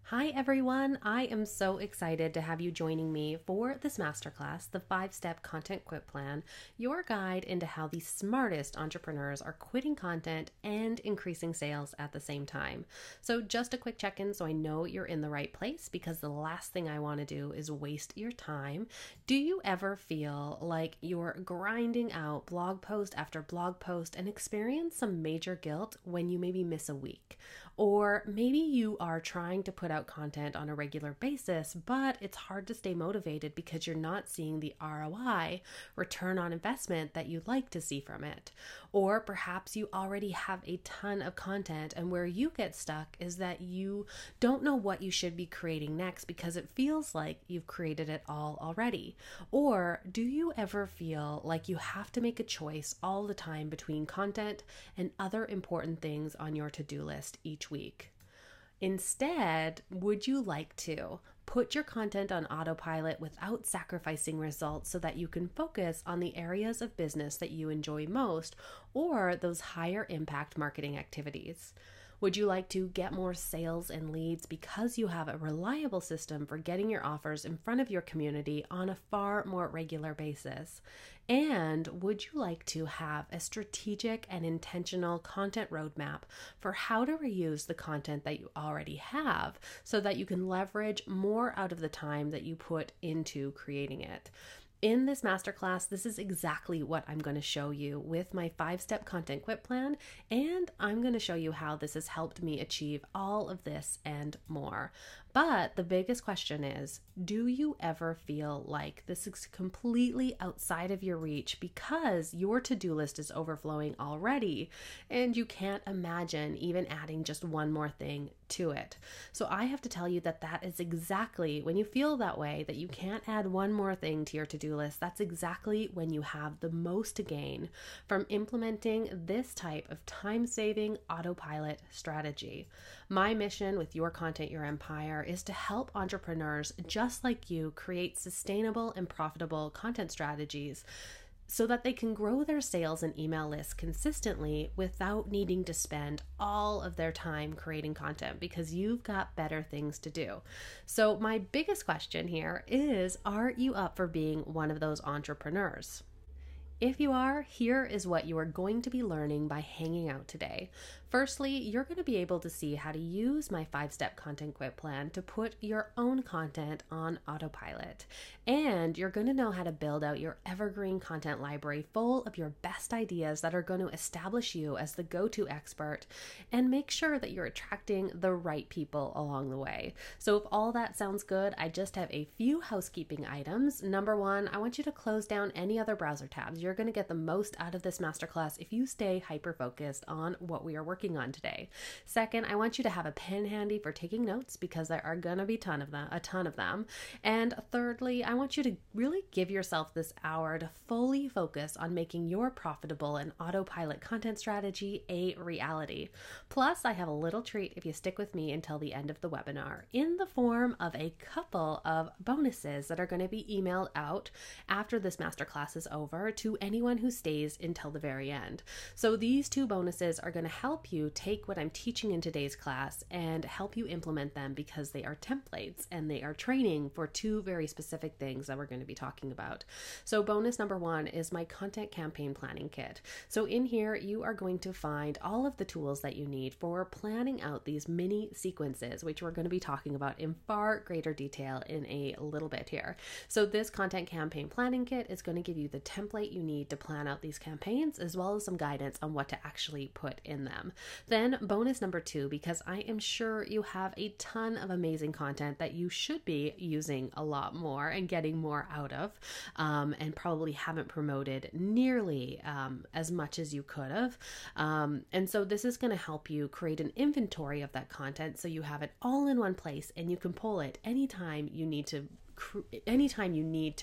Hi everyone, I am so excited to have you joining me for this masterclass, the 5-Step Content Quit Plan, your guide into how the smartest entrepreneurs are quitting content and increasing sales at the same time. So just a quick check-in so I know you're in the right place, because the last thing I want to do is waste your time. Do you ever feel like you're grinding out blog post after blog post and experience some major guilt when you maybe miss a week? Or maybe you are trying to put out content on a regular basis, but it's hard to stay motivated because you're not seeing the ROI, return on investment, that you'd like to see from it. Or perhaps you already have a ton of content, and where you get stuck is that you don't know what you should be creating next because it feels like you've created it all already. Or do you ever feel like you have to make a choice all the time between content and other important things on your to-do list each week? Instead, would you like to put your content on autopilot without sacrificing results so that you can focus on the areas of business that you enjoy most, or those higher impact marketing activities? Would you like to get more sales and leads because you have a reliable system for getting your offers in front of your community on a far more regular basis? And would you like to have a strategic and intentional content roadmap for how to reuse the content that you already have so that you can leverage more out of the time that you put into creating it? In this masterclass, this is exactly what I'm going to show you with my 5-step content quit plan, and I'm going to show you how this has helped me achieve all of this and more. But the biggest question is, do you ever feel like this is completely outside of your reach because your to-do list is overflowing already and you can't imagine even adding just one more thing to it? So I have to tell you that that is exactly when you feel that way, that you can't add one more thing to your to-do list. That's exactly when you have the most to gain from implementing this type of time-saving autopilot strategy. My mission with Your Content, Your Empire is to help entrepreneurs just like you create sustainable and profitable content strategies so that they can grow their sales and email lists consistently without needing to spend all of their time creating content, because you've got better things to do. So my biggest question here is, are you up for being one of those entrepreneurs? If you are, here is what you are going to be learning by hanging out today. Firstly, you're going to be able to see how to use my 5-step content quit plan to put your own content on autopilot. And you're going to know how to build out your evergreen content library full of your best ideas that are going to establish you as the go-to expert and make sure that you're attracting the right people along the way. So if all that sounds good, I just have a few housekeeping items. Number one, I want you to close down any other browser tabs. You're going to get the most out of this masterclass if you stay hyper-focused on what we are working on today. Second, I want you to have a pen handy for taking notes, because there are going to be a ton of them. And thirdly, I want you to really give yourself this hour to fully focus on making your profitable and autopilot content strategy a reality. Plus, I have a little treat if you stick with me until the end of the webinar, in the form of a couple of bonuses that are going to be emailed out after this masterclass is over to anyone who stays until the very end. So these two bonuses are going to help you take what I'm teaching in today's class and help you implement them, because they are templates and they are training for two very specific things that we're going to be talking about. So bonus number one is my content campaign planning kit. So in here, you are going to find all of the tools that you need for planning out these mini sequences, which we're going to be talking about in far greater detail in a little bit here. So this content campaign planning kit is going to give you the template you need to plan out these campaigns, as well as some guidance on what to actually put in them. Then bonus number two, because I am sure you have a ton of amazing content that you should be using a lot more and getting more out of, and probably haven't promoted nearly as much as you could have. And so this is going to help you create an inventory of that content so you have it all in one place and you can pull it anytime you need to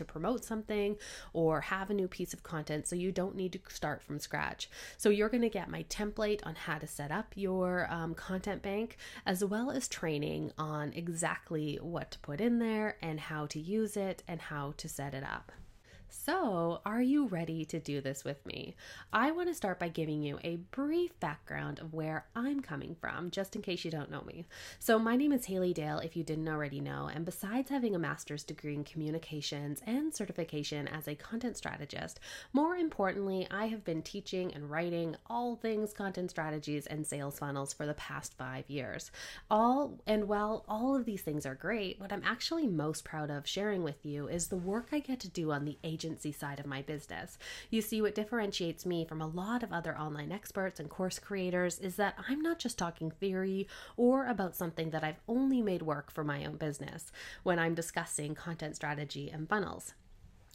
promote something or have a new piece of content, so you don't need to start from scratch. So you're going to get my template on how to set up your content bank, as well as training on exactly what to put in there and how to use it and how to set it up. So, are you ready to do this with me? I want to start by giving you a brief background of where I'm coming from, just in case you don't know me. So, my name is Haley Dale, if you didn't already know, and besides having a master's degree in communications and certification as a content strategist, more importantly, I have been teaching and writing all things content strategies and sales funnels for the past 5 years. While all of these things are great, what I'm actually most proud of sharing with you is the work I get to do on the agency side of my business. You see, what differentiates me from a lot of other online experts and course creators is that I'm not just talking theory or about something that I've only made work for my own business when I'm discussing content strategy and funnels.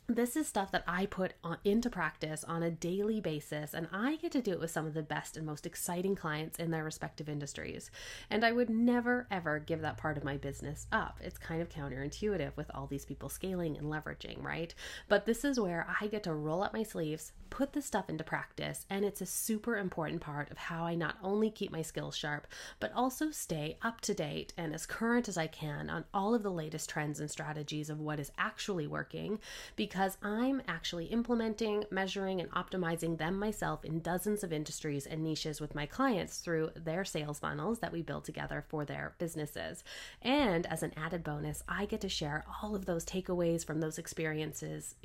This is stuff that I put into practice on a daily basis, and I get to do it with some of the best and most exciting clients in their respective industries. And I would never, ever give that part of my business up. It's kind of counterintuitive with all these people scaling and leveraging, right? But this is where I get to roll up my sleeves, put this stuff into practice, and it's a super important part of how I not only keep my skills sharp, but also stay up to date and as current as I can on all of the latest trends and strategies of what is actually working, because I'm actually implementing, measuring, and optimizing them myself in dozens of industries and niches with my clients through their sales funnels that we build together for their businesses. And as an added bonus, I get to share all of those takeaways from those experiences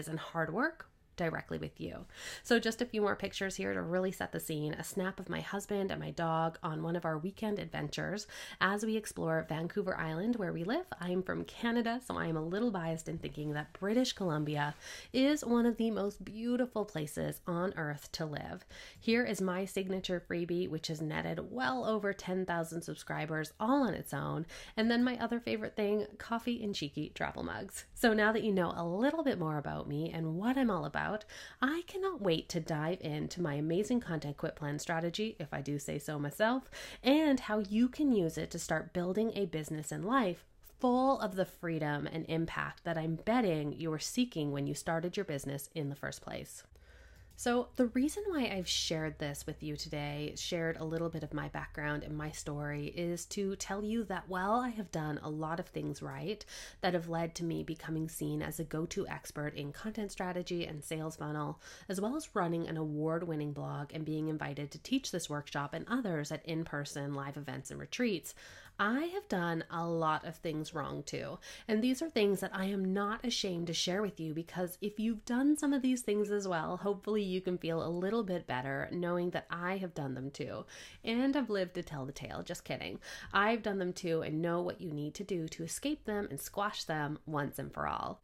and hard work directly with you. So just a few more pictures here to really set the scene. A snap of my husband and my dog on one of our weekend adventures as we explore Vancouver Island where we live. I'm from Canada, so I am a little biased in thinking that British Columbia is one of the most beautiful places on earth to live. Here is my signature freebie, which has netted well over 10,000 subscribers all on its own. And then my other favorite thing, coffee and cheeky travel mugs. So now that you know a little bit more about me and what I'm all about, I cannot wait to dive into my amazing content quit plan strategy, if I do say so myself, and how you can use it to start building a business and life full of the freedom and impact that I'm betting you were seeking when you started your business in the first place. So the reason why I've shared this with you today, shared a little bit of my background and my story, is to tell you that while I have done a lot of things right that have led to me becoming seen as a go-to expert in content strategy and sales funnel, as well as running an award-winning blog and being invited to teach this workshop and others at in-person live events and retreats, I have done a lot of things wrong too. And these are things that I am not ashamed to share with you, because if you've done some of these things as well, hopefully you can feel a little bit better knowing that I have done them too. And I've lived to tell the tale. Just kidding. I've done them too and know what you need to do to escape them and squash them once and for all.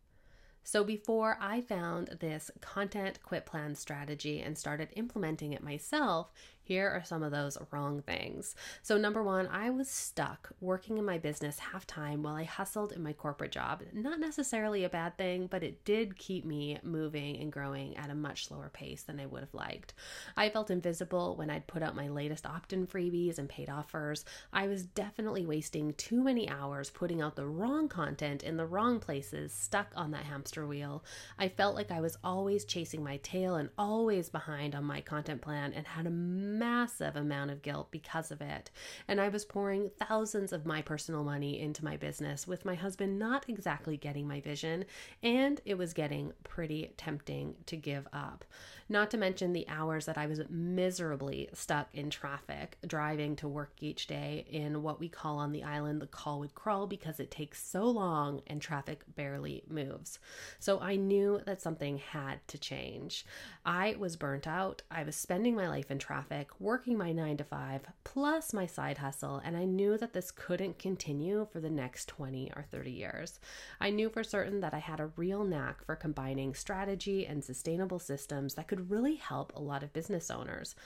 So before I found this content quit plan strategy and started implementing it myself, here are some of those wrong things. So number one, I was stuck working in my business half-time while I hustled in my corporate job. Not necessarily a bad thing, but it did keep me moving and growing at a much slower pace than I would have liked. I felt invisible when I'd put out my latest opt-in freebies and paid offers. I was definitely wasting too many hours putting out the wrong content in the wrong places, stuck on that hamster wheel. I felt like I was always chasing my tail and always behind on my content plan, and had a massive amount of guilt because of it. And I was pouring thousands of my personal money into my business with my husband not exactly getting my vision, and it was getting pretty tempting to give up. Not to mention the hours that I was miserably stuck in traffic, driving to work each day in what we call on the island the Colwood Crawl, because it takes so long and traffic barely moves. So I knew that something had to change. I was burnt out. I was spending my life in traffic, working my 9 to 5 plus my side hustle, and I knew that this couldn't continue for the next 20 or 30 years. I knew for certain that I had a real knack for combining strategy and sustainable systems that could really help a lot of business owners.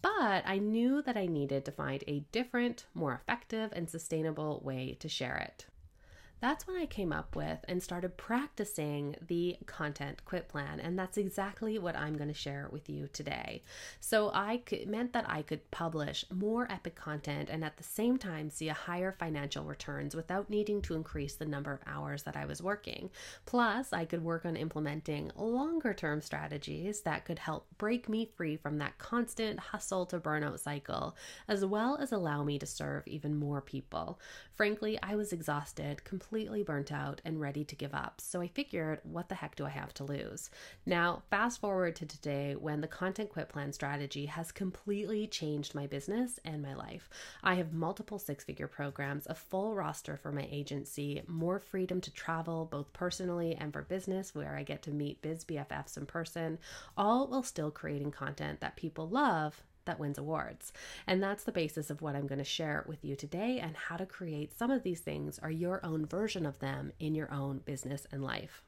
But I knew that I needed to find a different, more effective, and sustainable way to share it. That's when I came up with and started practicing the content quit plan. And that's exactly what I'm going to share with you today. So it meant that I could publish more epic content and at the same time see a higher financial returns without needing to increase the number of hours that I was working. Plus, I could work on implementing longer term strategies that could help break me free from that constant hustle to burnout cycle, as well as allow me to serve even more people. Frankly, I was exhausted, completely completely burnt out and ready to give up. So I figured, what the heck do I have to lose? Now, fast forward to today when the Content Quit Plan strategy has completely changed my business and my life. I have multiple six-figure programs, a full roster for my agency, more freedom to travel both personally and for business, where I get to meet biz BFFs in person, all while still creating content that people love that wins awards. And that's the basis of what I'm going to share with you today, and how to create some of these things or your own version of them in your own business and life.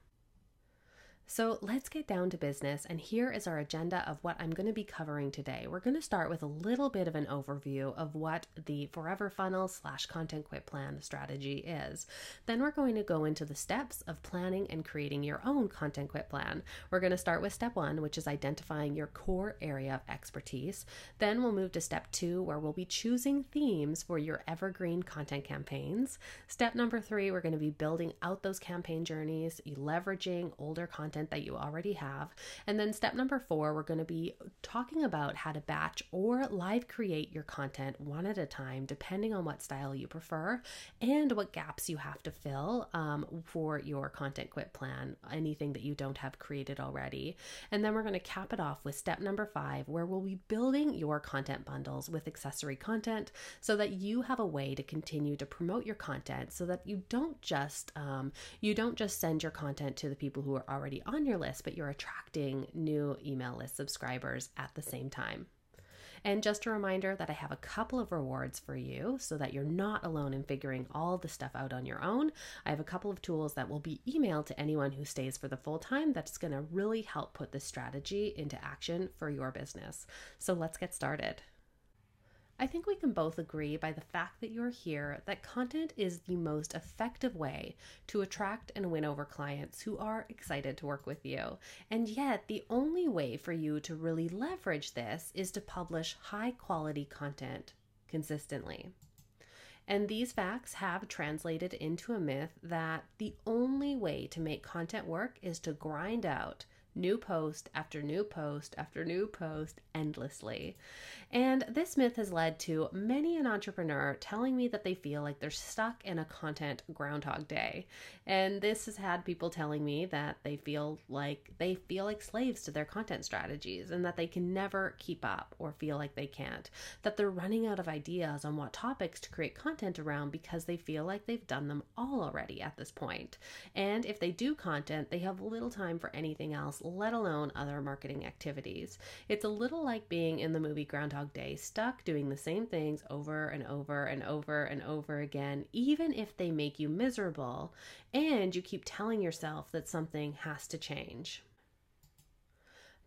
So let's get down to business, and here is our agenda of what I'm going to be covering today. We're going to start with a little bit of an overview of what the Forever Funnel / Content Quit Plan strategy is. Then we're going to go into the steps of planning and creating your own Content Quit Plan. We're going to start with step 1, which is identifying your core area of expertise. Then we'll move to step 2, where we'll be choosing themes for your evergreen content campaigns. Step number 3, we're going to be building out those campaign journeys, leveraging older content that you already have. And then step number 4, we're going to be talking about how to batch or live create your content one at a time, depending on what style you prefer and what gaps you have to fill for your Content Quit Plan, anything that you don't have created already. And then we're going to cap it off with step number 5, where we'll be building your content bundles with accessory content so that you have a way to continue to promote your content, so that you don't just send your content to the people who are already on your list, but you're attracting new email list subscribers at the same time. And just a reminder that I have a couple of rewards for you so that you're not alone in figuring all the stuff out on your own. I have a couple of tools that will be emailed to anyone who stays for the full time that's going to really help put this strategy into action for your business. So let's get started. I think we can both agree by the fact that you're here that content is the most effective way to attract and win over clients who are excited to work with you. And yet the only way for you to really leverage this is to publish high quality content consistently. And these facts have translated into a myth that the only way to make content work is to grind out new post after new post after new post endlessly. And this myth has led to many an entrepreneur telling me that they feel like they're stuck in a content Groundhog Day. And this has had people telling me that they feel like slaves to their content strategies, and that they can never keep up or feel like they can't, that they're running out of ideas on what topics to create content around because they feel like they've done them all already at this point. And if they do content, they have little time for anything else, let alone other marketing activities. It's a little like being in the movie Groundhog Day, stuck doing the same things over and over and over and over again, even if they make you miserable and you keep telling yourself that something has to change.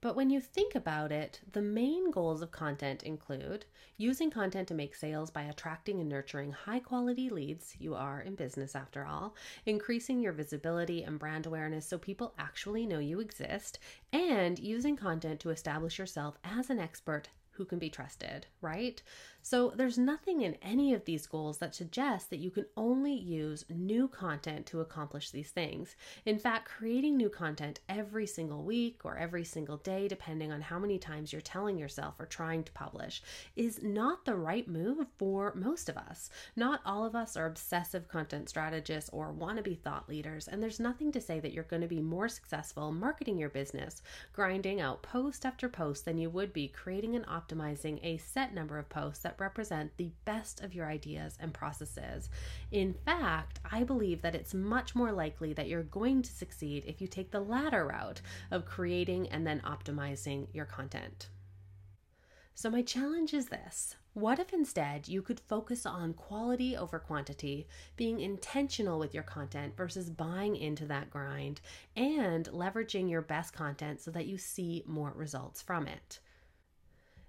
But when you think about it, the main goals of content include using content to make sales by attracting and nurturing high quality leads. You are in business after all. Increasing your visibility and brand awareness so people actually know you exist, and using content to establish yourself as an expert who can be trusted, right? So there's nothing in any of these goals that suggests that you can only use new content to accomplish these things. In fact, creating new content every single week or every single day, depending on how many times you're telling yourself or trying to publish, is not the right move for most of us. Not all of us are obsessive content strategists or wannabe thought leaders, and there's nothing to say that you're going to be more successful marketing your business, grinding out post after post, than you would be creating and optimizing a set number of posts that represent the best of your ideas and processes. In fact, I believe that it's much more likely that you're going to succeed if you take the latter route of creating and then optimizing your content. So my challenge is this. What if instead you could focus on quality over quantity, being intentional with your content versus buying into that grind, and leveraging your best content so that you see more results from it?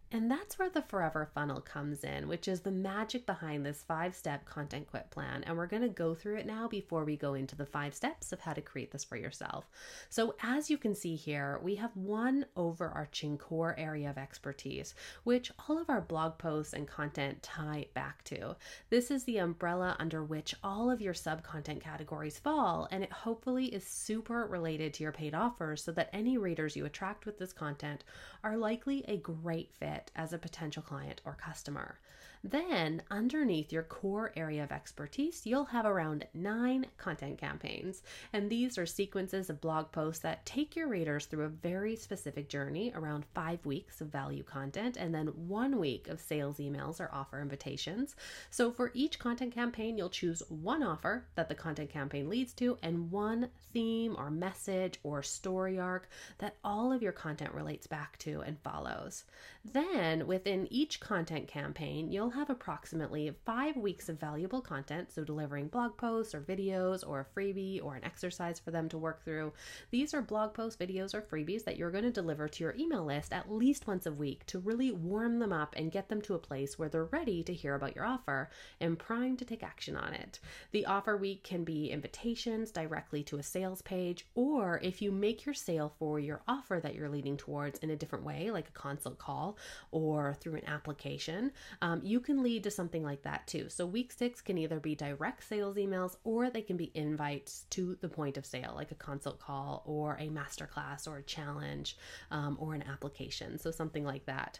And that's where the Forever Funnel comes in, which is the magic behind this 5-step content quit plan. And we're going to go through it now before we go into the 5 steps of how to create this for yourself. So as you can see here, we have one overarching core area of expertise, which all of our blog posts and content tie back to. This is the umbrella under which all of your sub-content categories fall, and it hopefully is super related to your paid offers so that any readers you attract with this content are likely a great fit as a potential client or customer. Then, underneath your core area of expertise, you'll have around 9 content campaigns. And these are sequences of blog posts that take your readers through a very specific journey, around 5 weeks of value content, and then 1 week of sales emails or offer invitations. So for each content campaign, you'll choose one offer that the content campaign leads to and one theme or message or story arc that all of your content relates back to and follows. Then within each content campaign, you'll have approximately 5 weeks of valuable content, so delivering blog posts or videos or a freebie or an exercise for them to work through. These are blog posts, videos, or freebies that you're going to deliver to your email list at least once a week to really warm them up and get them to a place where they're ready to hear about your offer and primed to take action on it. The offer week can be invitations directly to a sales page, or if you make your sale for your offer that you're leading towards in a different way, like a consult call or through an application, you can lead to something like that too. So week 6 can either be direct sales emails or they can be invites to the point of sale, like a consult call or a masterclass or a challenge or an application. So something like that.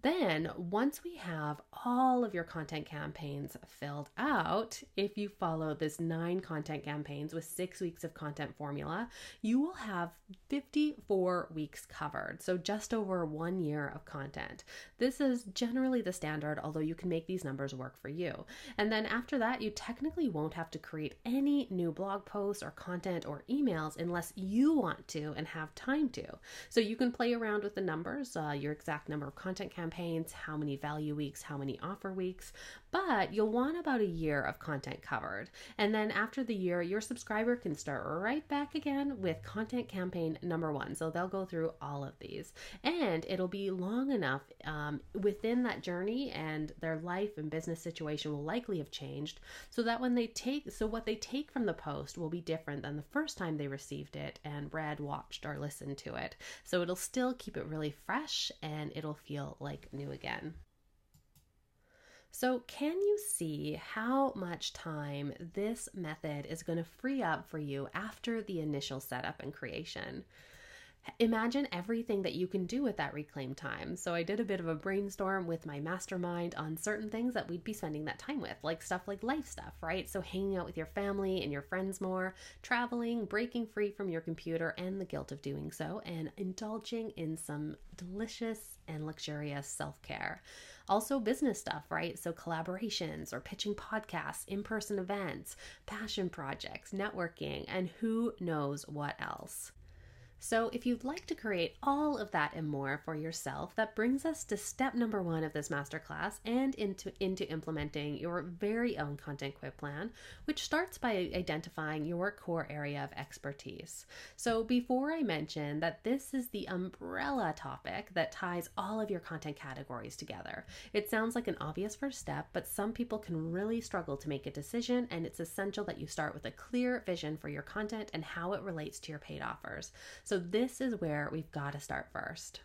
Then once we have all of your content campaigns filled out, if you follow this 9 content campaigns with 6 weeks of content formula, you will have 54 weeks covered. So just over 1 year of content. This is generally the standard, although you can make these numbers work for you. And then after that, you technically won't have to create any new blog posts or content or emails unless you want to and have time to. So you can play around with the numbers, your exact number of content campaigns, how many value weeks, how many offer weeks, but you'll want about a year of content covered. And then after the year, your subscriber can start right back again with content campaign number 1. So they'll go through all of these and it'll be long enough within that journey, and their life and business situation will likely have changed so that what they take from the post will be different than the first time they received it and read, watched, or listened to it. So it'll still keep it really fresh and it'll feel like new again. So can you see how much time this method is going to free up for you after the initial setup and creation? Imagine everything that you can do with that reclaimed time. So I did a bit of a brainstorm with my mastermind on certain things that we'd be spending that time with, like stuff like life stuff, right? So hanging out with your family and your friends more, traveling, breaking free from your computer and the guilt of doing so, and indulging in some delicious and luxurious self-care. Also business stuff, right? So collaborations or pitching podcasts, in-person events, passion projects, networking, and who knows what else. So if you'd like to create all of that and more for yourself, that brings us to step number 1 of this masterclass and into implementing your very own content quit plan, which starts by identifying your core area of expertise. So before I mention that this is the umbrella topic that ties all of your content categories together, it sounds like an obvious first step, but some people can really struggle to make a decision, and it's essential that you start with a clear vision for your content and how it relates to your paid offers. So this is where we've got to start first.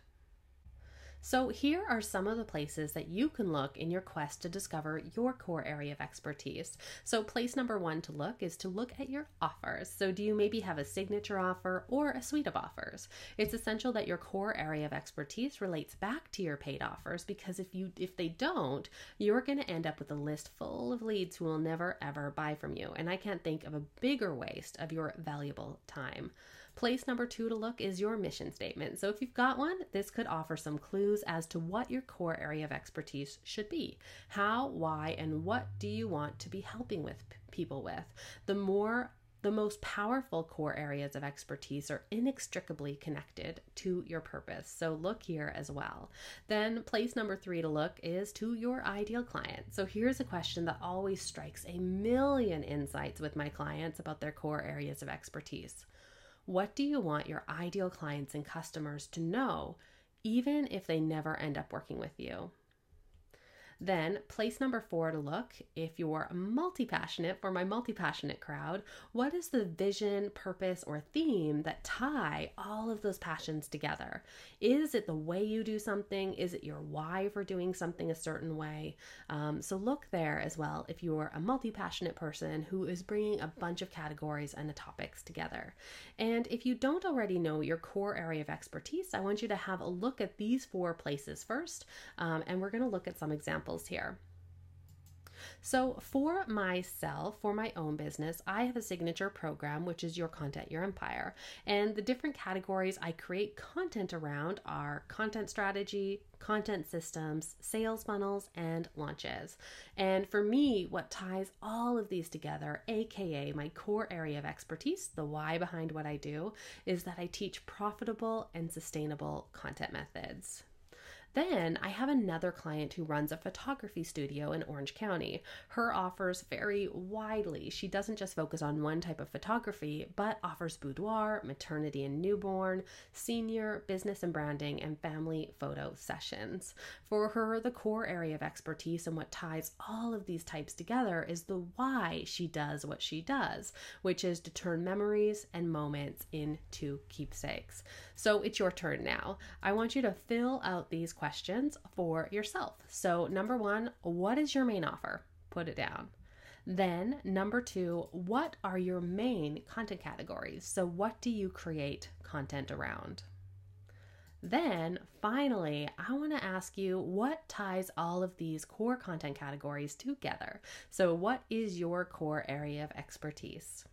So here are some of the places that you can look in your quest to discover your core area of expertise. So place number 1 to look is to look at your offers. So do you maybe have a signature offer or a suite of offers? It's essential that your core area of expertise relates back to your paid offers, because if they don't, you're going to end up with a list full of leads who will never ever buy from you. And I can't think of a bigger waste of your valuable time. Place number 2 to look is your mission statement. So if you've got one, this could offer some clues as to what your core area of expertise should be. How, why, and what do you want to be helping with people with? The most powerful core areas of expertise are inextricably connected to your purpose. So look here as well. Then place number 3 to look is to your ideal client. So here's a question that always strikes a million insights with my clients about their core areas of expertise. What do you want your ideal clients and customers to know, even if they never end up working with you? Then place number 4 to look, if you're multi-passionate, for my multi-passionate crowd, what is the vision, purpose, or theme that tie all of those passions together? Is it the way you do something? Is it your why for doing something a certain way? So look there as well if you're a multi-passionate person who is bringing a bunch of categories and the topics together. And if you don't already know your core area of expertise, I want you to have a look at these 4 places first, and we're going to look at some examples here. So for myself, for my own business, I have a signature program, which is Your Content, Your Empire. And the different categories I create content around are content strategy, content systems, sales funnels, and launches. And for me, what ties all of these together, aka my core area of expertise, the why behind what I do, is that I teach profitable and sustainable content methods. Then I have another client who runs a photography studio in Orange County. Her offers vary widely. She doesn't just focus on one type of photography, but offers boudoir, maternity and newborn, senior, business and branding, and family photo sessions. For her, the core area of expertise and what ties all of these types together is the why she does what she does, which is to turn memories and moments into keepsakes. So it's your turn now. I want you to fill out these questions for yourself. So number one, what is your main offer? Put it down. Then number two, what are your main content categories? So what do you create content around? Then finally, I want to ask you what ties all of these core content categories together. So what is your core area of expertise?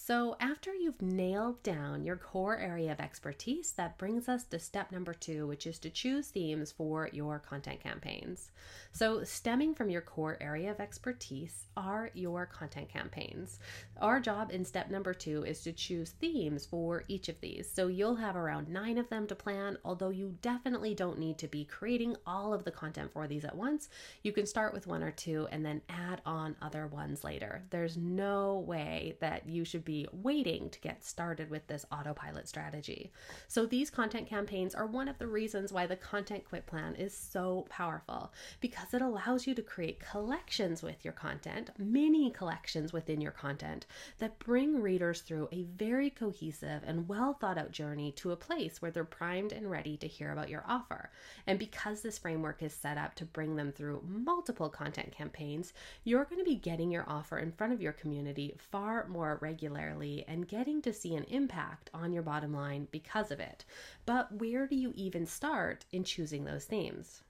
So after you've nailed down your core area of expertise, that brings us to step number two, which is to choose themes for your content campaigns. So stemming from your core area of expertise are your content campaigns. Our job in step number two is to choose themes for each of these. So you'll have around 9 of them to plan, although you definitely don't need to be creating all of the content for these at once. You can start with 1 or 2 and then add on other ones later. There's no way that you should be waiting to get started with this autopilot strategy. So these content campaigns are one of the reasons why the Content Quit Plan is so powerful, because it allows you to create collections with your content, mini collections within your content that bring readers through a very cohesive and well thought out journey to a place where they're primed and ready to hear about your offer. And because this framework is set up to bring them through multiple content campaigns, you're going to be getting your offer in front of your community far more regularly and getting to see an impact on your bottom line because of it. But where do you even start in choosing those themes?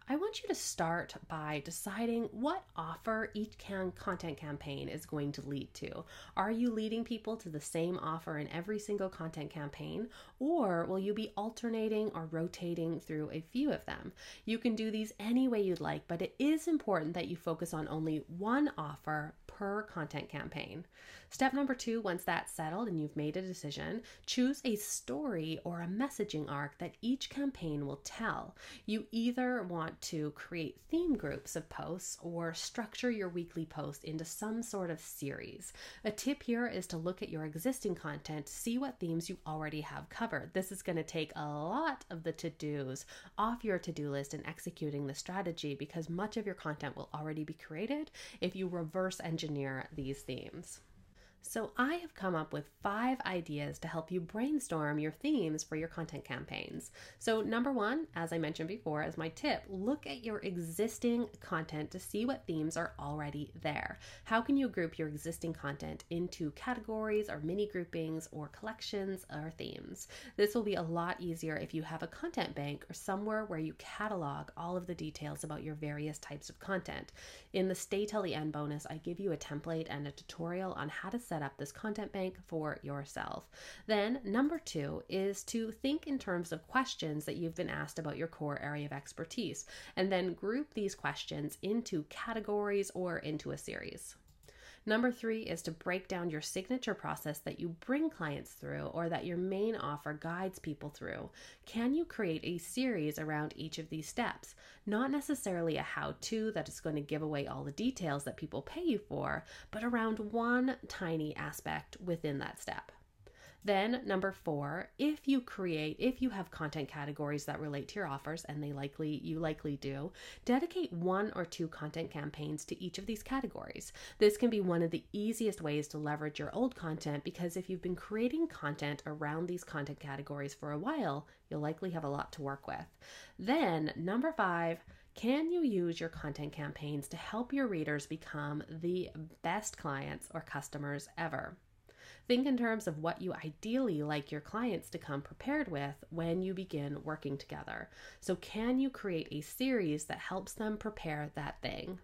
I want you to start by deciding what offer each content campaign is going to lead to. Are you leading people to the same offer in every single content campaign, or will you be alternating or rotating through a few of them? You can do these any way you'd like, but it is important that you focus on only one offer per content campaign. Step number 2, once that's settled and you've made a decision, choose a story or a messaging arc that each campaign will tell. You either want to create theme groups of posts or structure your weekly post into some sort of series. A tip here is to look at your existing content to see what themes you already have covered. This is going to take a lot of the to-dos off your to-do list in executing the strategy, because much of your content will already be created if you reverse engineer these themes. So I have come up with 5 ideas to help you brainstorm your themes for your content campaigns. So number 1, as I mentioned before, as my tip, look at your existing content to see what themes are already there. How can you group your existing content into categories or mini groupings or collections or themes? This will be a lot easier if you have a content bank or somewhere where you catalog all of the details about your various types of content. In the Stay Till the End bonus, I give you a template and a tutorial on how to set up this content bank for yourself. Then number 2 is to think in terms of questions that you've been asked about your core area of expertise, and then group these questions into categories or into a series. Number 3 is to break down your signature process that you bring clients through or that your main offer guides people through. Can you create a series around each of these steps? Not necessarily a how-to that is going to give away all the details that people pay you for, but around one tiny aspect within that step. Then number 4, if you have content categories that relate to your offers, and you likely do, dedicate 1 or 2 content campaigns to each of these categories. This can be one of the easiest ways to leverage your old content, because if you've been creating content around these content categories for a while, you'll likely have a lot to work with. Then number 5, can you use your content campaigns to help your readers become the best clients or customers ever? Think in terms of what you ideally like your clients to come prepared with when you begin working together. So can you create a series that helps them prepare that thing?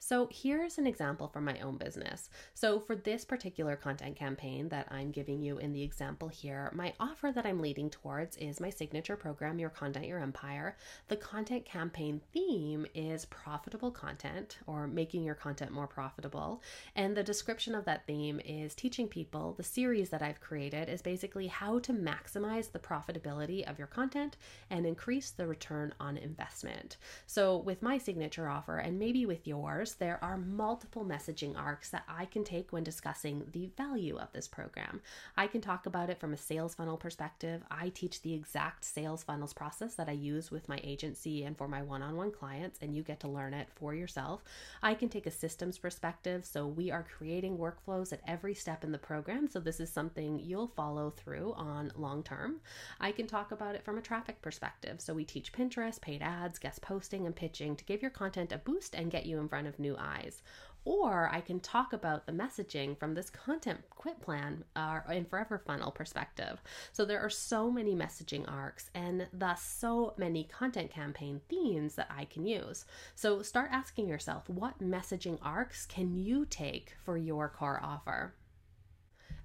So here's an example from my own business. So for this particular content campaign that I'm giving you in the example here, my offer that I'm leading towards is my signature program, Your Content, Your Empire. The content campaign theme is profitable content, or making your content more profitable. And the description of that theme is teaching people, the series that I've created is basically how to maximize the profitability of your content and increase the return on investment. So with my signature offer, and maybe with yours, there are multiple messaging arcs that I can take when discussing the value of this program. I can talk about it from a sales funnel perspective. I teach the exact sales funnels process that I use with my agency and for my one-on-one clients, and you get to learn it for yourself. I can take a systems perspective, so we are creating workflows at every step in the program, so this is something you'll follow through on long term. I can talk about it from a traffic perspective, so we teach Pinterest, paid ads, guest posting, and pitching to give your content a boost and get you in front of new eyes. Or I can talk about the messaging from this content quit plan and forever funnel perspective. So there are so many messaging arcs and thus so many content campaign themes that I can use. So start asking yourself, what messaging arcs can you take for your core offer?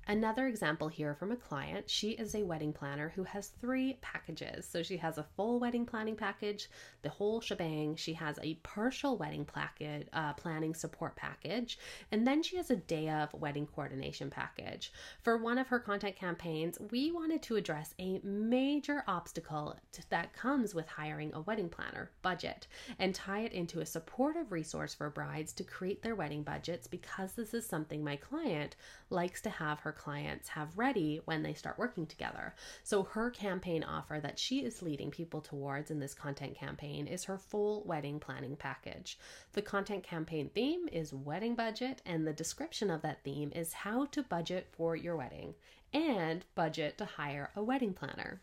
Another example here from a client, she is a wedding planner who has 3 packages. So she has a full wedding planning package, the whole shebang. She has a partial wedding planning support package, and then she has a day of wedding coordination package. For one of her content campaigns, we wanted to address a major obstacle that comes with hiring a wedding planner, budget, and tie it into a supportive resource for brides to create their wedding budgets, because this is something my client likes to have her clients have ready when they start working together. So her campaign offer that she is leading people towards in this content campaign is her full wedding planning package. The content campaign theme is wedding budget, and the description of that theme is how to budget for your wedding and budget to hire a wedding planner.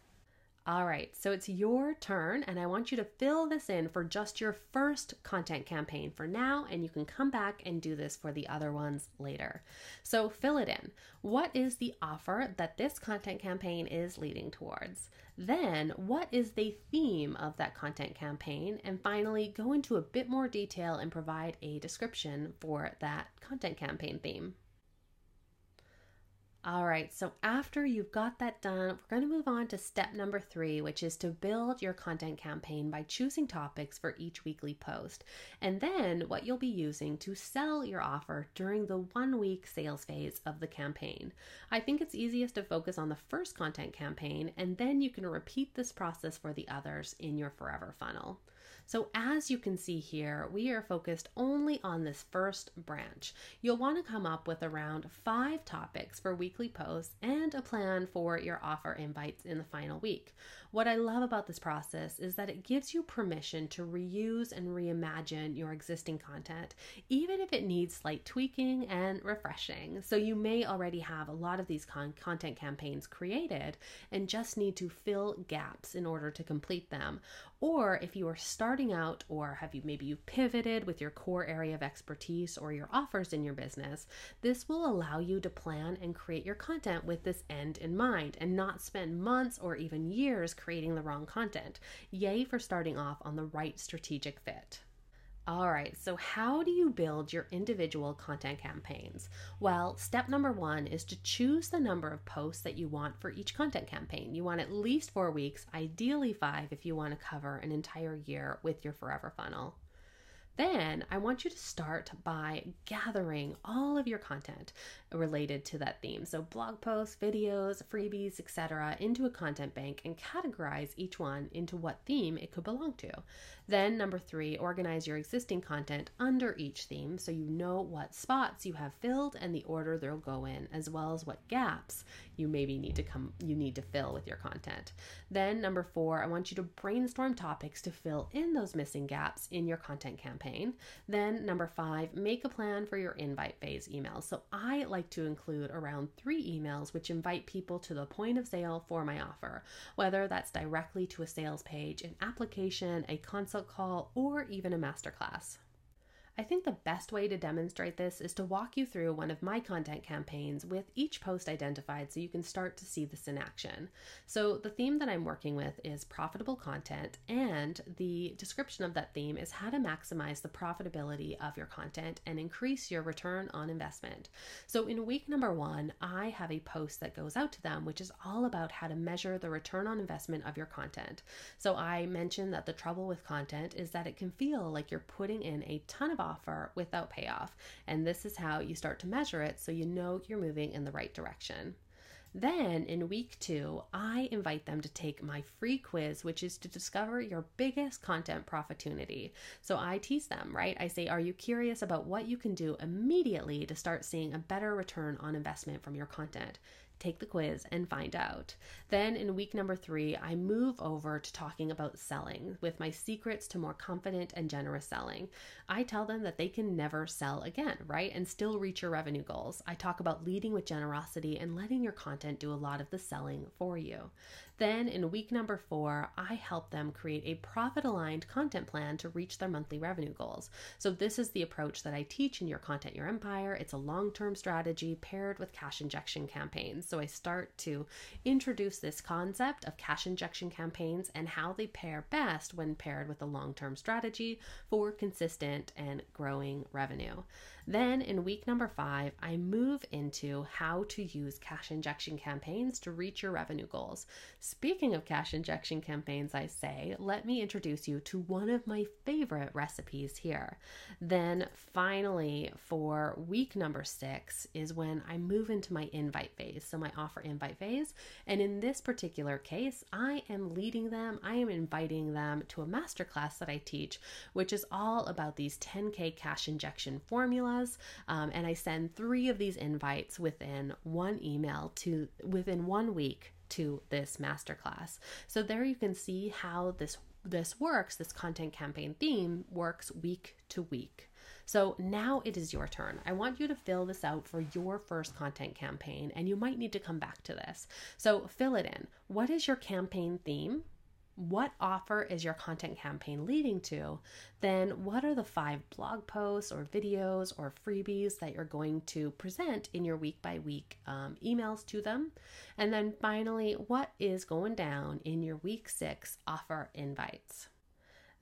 All right, so it's your turn, and I want you to fill this in for just your first content campaign for now, and you can come back and do this for the other ones later. So fill it in. What is the offer that this content campaign is leading towards? Then, what is the theme of that content campaign? And finally, go into a bit more detail and provide a description for that content campaign theme. All right, so after you've got that done, we're going to move on to step number 3, which is to build your content campaign by choosing topics for each weekly post, and then what you'll be using to sell your offer during the 1-week sales phase of the campaign. I think it's easiest to focus on the first content campaign, and then you can repeat this process for the others in your forever funnel. So as you can see here, we are focused only on this first branch. You'll want to come up with around 5 topics for weekly posts and a plan for your offer invites in the final week. What I love about this process is that it gives you permission to reuse and reimagine your existing content, even if it needs slight tweaking and refreshing. So you may already have a lot of these content campaigns created and just need to fill gaps in order to complete them. Or if you are starting out, or maybe you've pivoted with your core area of expertise or your offers in your business, this will allow you to plan and create your content with this end in mind and not spend months or even years creating the wrong content. Yay for starting off on the right strategic fit. All right, so how do you build your individual content campaigns? Well, step number 1 is to choose the number of posts that you want for each content campaign. You want at least 4 weeks, ideally 5 if you want to cover an entire year with your forever funnel. Then I want you to start by gathering all of your content related to that theme. So blog posts, videos, freebies, etc. into a content bank and categorize each one into what theme it could belong to. Then number 3, organize your existing content under each theme so you know what spots you have filled and the order they'll go in, as well as what gaps you maybe need to fill with your content. Then number 4, I want you to brainstorm topics to fill in those missing gaps in your content campaign. Then number 5, make a plan for your invite phase emails. So I like to include around 3 emails which invite people to the point of sale for my offer, whether that's directly to a sales page, an application, a consult call, or even a masterclass. I think the best way to demonstrate this is to walk you through one of my content campaigns with each post identified so you can start to see this in action. So the theme that I'm working with is profitable content, and the description of that theme is how to maximize the profitability of your content and increase your return on investment. So in week number 1, I have a post that goes out to them, which is all about how to measure the return on investment of your content. So I mentioned that the trouble with content is that it can feel like you're putting in a ton of offer without payoff. And this is how you start to measure it so you know you're moving in the right direction. Then in week 2, I invite them to take my free quiz, which is to discover your biggest content profitability. So I tease them, right? I say, are you curious about what you can do immediately to start seeing a better return on investment from your content? Take the quiz and find out. Then in week number 3, I move over to talking about selling with my secrets to more confident and generous selling. I tell them that they can never sell again, right? And still reach your revenue goals. I talk about leading with generosity and letting your content do a lot of the selling for you. Then in week number 4, I help them create a profit-aligned content plan to reach their monthly revenue goals. So this is the approach that I teach in Your Content, Your Empire. It's a long-term strategy paired with cash injection campaigns. So I start to introduce this concept of cash injection campaigns and how they pair best when paired with a long-term strategy for consistent and growing revenue. Then in week number 5, I move into how to use cash injection campaigns to reach your revenue goals. Speaking of cash injection campaigns, I say, let me introduce you to one of my favorite recipes here. Then finally, for week number 6 is when I move into my invite phase, so my offer invite phase. And in this particular case, I am leading them, I am inviting them to a masterclass that I teach, which is all about these 10K cash injection formulas. And I send 3 of these invites within one within 1 week to this masterclass. So there you can see how this works, this content campaign theme works week to week. So now it is your turn. I want you to fill this out for your first content campaign, and you might need to come back to this. So fill it in. What is your campaign theme? What offer is your content campaign leading to? Then what are the 5 blog posts or videos or freebies that you're going to present in your week by week emails to them? And then finally, what is going down in your week 6 offer invites?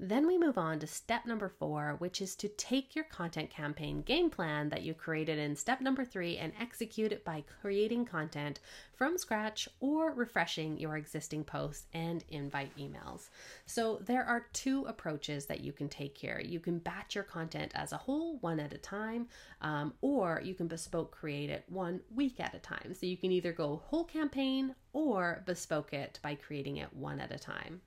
Then we move on to step number 4, which is to take your content campaign game plan that you created in step number 3 and execute it by creating content from scratch or refreshing your existing posts and invite emails. So there are 2 approaches that you can take here. You can batch your content as a whole, one at a time, or you can bespoke create it 1 week at a time. So you can either go whole campaign or bespoke it by creating it 1 at a time.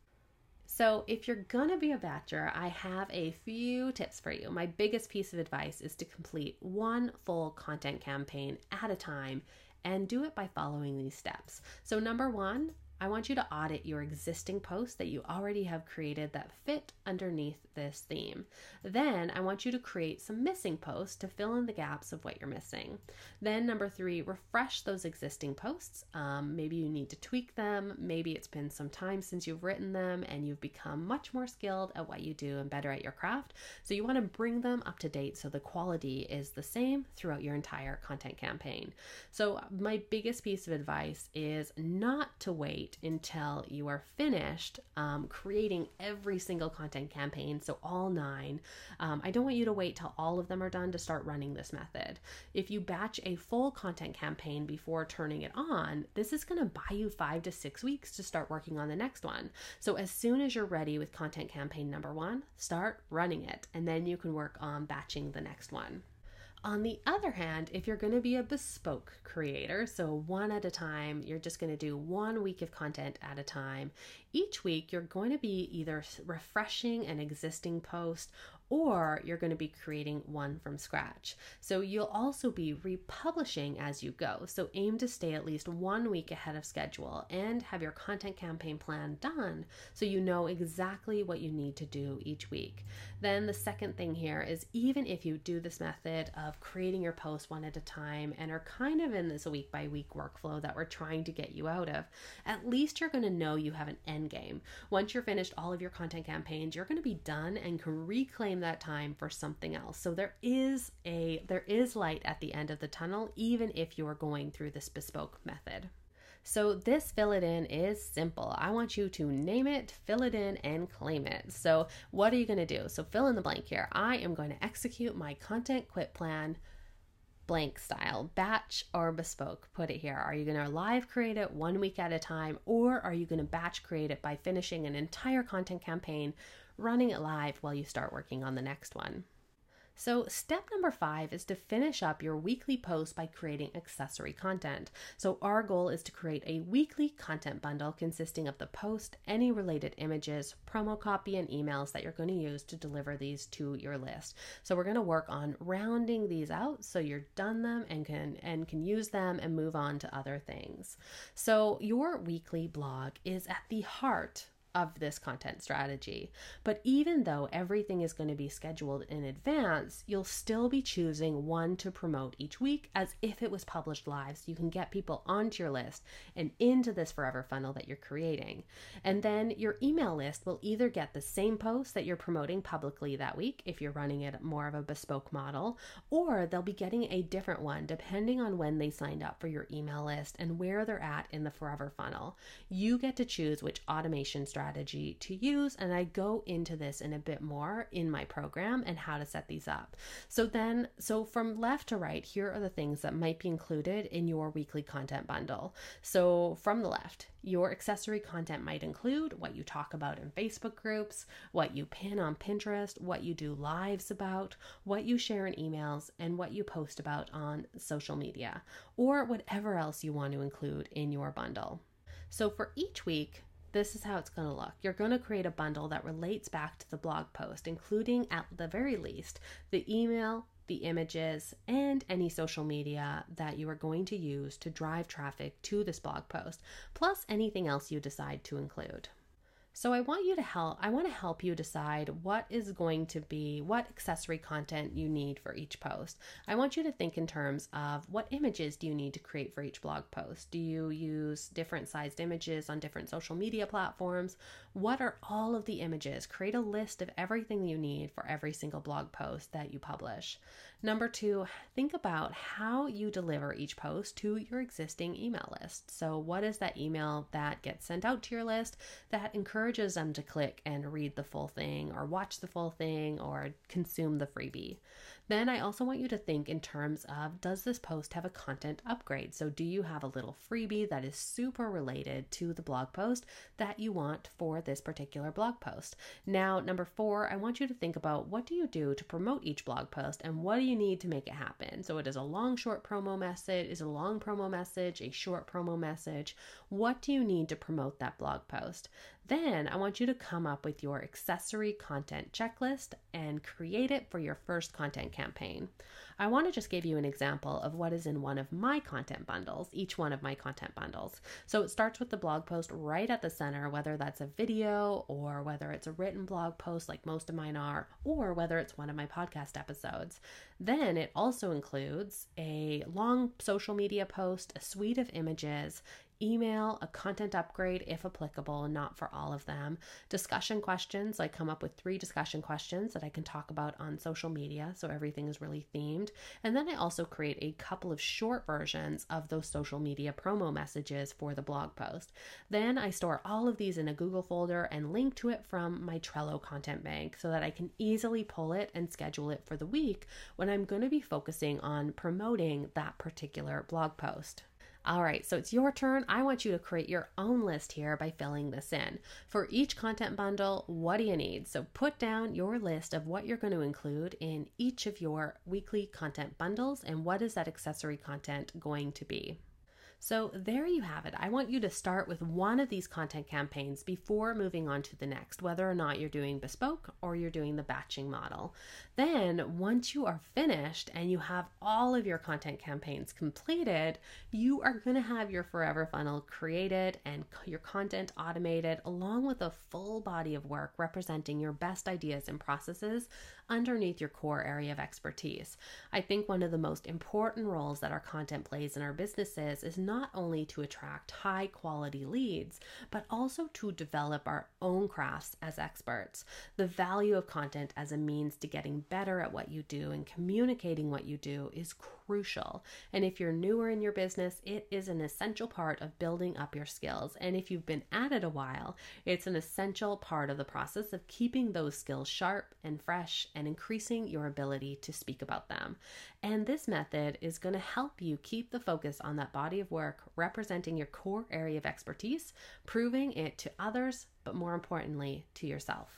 So if you're gonna be a batcher, I have a few tips for you. My biggest piece of advice is to complete 1 full content campaign at a time and do it by following these steps. So number 1, I want you to audit your existing posts that you already have created that fit underneath this theme. Then I want you to create some missing posts to fill in the gaps of what you're missing. Then number 3, refresh those existing posts. Maybe you need to tweak them. Maybe it's been some time since you've written them and you've become much more skilled at what you do and better at your craft. So you want to bring them up to date so the quality is the same throughout your entire content campaign. So my biggest piece of advice is not to wait until you are finished creating every single content campaign, so all 9. I don't want you to wait till all of them are done to start running this method. If you batch a full content campaign before turning it on, this is going to buy you 5 to 6 weeks to start working on the next one. So as soon as you're ready with content campaign number 1, start running it, and then you can work on batching the next one. On the other hand, if you're going to be a bespoke creator, so 1 at a time, you're just going to do 1 week of content at a time. Each week, you're going to be either refreshing an existing post or you're going to be creating one from scratch. So you'll also be republishing as you go. So aim to stay at least 1 week ahead of schedule and have your content campaign plan done so you know exactly what you need to do each week. Then the second thing here is, even if you do this method of creating your post 1 at a time and are kind of in this week by week workflow that we're trying to get you out of, at least you're going to know you have an end game. Once you're finished all of your content campaigns, you're going to be done and can reclaim that time for something else. So there is light at the end of the tunnel, even if you're going through this bespoke method. So this fill it in is simple. I want you to name it, fill it in, and claim it. So what are you going to do? So fill in the blank here. I am going to execute my content quit plan blank style, batch or bespoke. Put it here. Are you going to live create it 1 week at a time, or are you going to batch create it by finishing an entire content campaign, running it live while you start working on the next one? So step number 5 is to finish up your weekly post by creating accessory content. So our goal is to create a weekly content bundle consisting of the post, any related images, promo copy, and emails that you're going to use to deliver these to your list. So we're going to work on rounding these out so you're done them and can use them and move on to other things. So your weekly blog is at the heart of this content strategy. But even though everything is going to be scheduled in advance, you'll still be choosing one to promote each week as if it was published live, so you can get people onto your list and into this forever funnel that you're creating. And then your email list will either get the same post that you're promoting publicly that week if you're running it more of a bespoke model, or they'll be getting a different one depending on when they signed up for your email list and where they're at in the forever funnel. You get to choose which automation strategy to use, and I go into this in a bit more in my program and how to set these up. So from left to right, here are the things that might be included in your weekly content bundle. So from the left, your accessory content might include what you talk about in Facebook groups, what you pin on Pinterest, what you do lives about, what you share in emails, and what you post about on social media, or whatever else you want to include in your bundle. So for each week, this is how it's going to look. You're going to create a bundle that relates back to the blog post, including at the very least the email, the images, and any social media that you are going to use to drive traffic to this blog post, plus anything else you decide to include. So I want to help you decide what accessory content you need for each post. I want you to think in terms of what images do you need to create for each blog post? Do you use different sized images on different social media platforms? What are all of the images? Create a list of everything you need for every single blog post that you publish. Number 2, think about how you deliver each post to your existing email list. So what is that email that gets sent out to your list that encourages them to click and read the full thing or watch the full thing or consume the freebie? Then I also want you to think in terms of, does this post have a content upgrade? So do you have a little freebie that is super related to the blog post that you want for this particular blog post? Now, number 4, I want you to think about, what do you do to promote each blog post and what do you need to make it happen? So it is a long, short promo message, is a long promo message, a short promo message. What do you need to promote that blog post? Then I want you to come up with your accessory content checklist and create it for your first content campaign. I want to just give you an example of what is in one of my content bundles, each one of my content bundles. So it starts with the blog post right at the center, whether that's a video or whether it's a written blog post like most of mine are, or whether it's one of my podcast episodes. Then it also includes a long social media post, a suite of images, email, a content upgrade if applicable, not for all of them, discussion questions. I come up with 3 discussion questions that I can talk about on social media, so everything is really themed. And then I also create a couple of short versions of those social media promo messages for the blog post. Then I store all of these in a Google folder and link to it from my Trello content bank so that I can easily pull it and schedule it for the week when I'm going to be focusing on promoting that particular blog post. All right, so it's your turn. I want you to create your own list here by filling this in. For each content bundle, what do you need? So put down your list of what you're going to include in each of your weekly content bundles and what is that accessory content going to be. So there you have it. I want you to start with one of these content campaigns before moving on to the next, whether or not you're doing bespoke or you're doing the batching model. Then once you are finished and you have all of your content campaigns completed, you are going to have your forever funnel created and your content automated, along with a full body of work representing your best ideas and processes underneath your core area of expertise. I think one of the most important roles that our content plays in our businesses is not only to attract high quality leads, but also to develop our own crafts as experts. The value of content as a means to getting better at what you do and communicating what you do is crucial. And if you're newer in your business, it is an essential part of building up your skills. And if you've been at it a while, it's an essential part of the process of keeping those skills sharp and fresh and increasing your ability to speak about them. And this method is going to help you keep the focus on that body of work representing your core area of expertise, proving it to others, but more importantly, to yourself.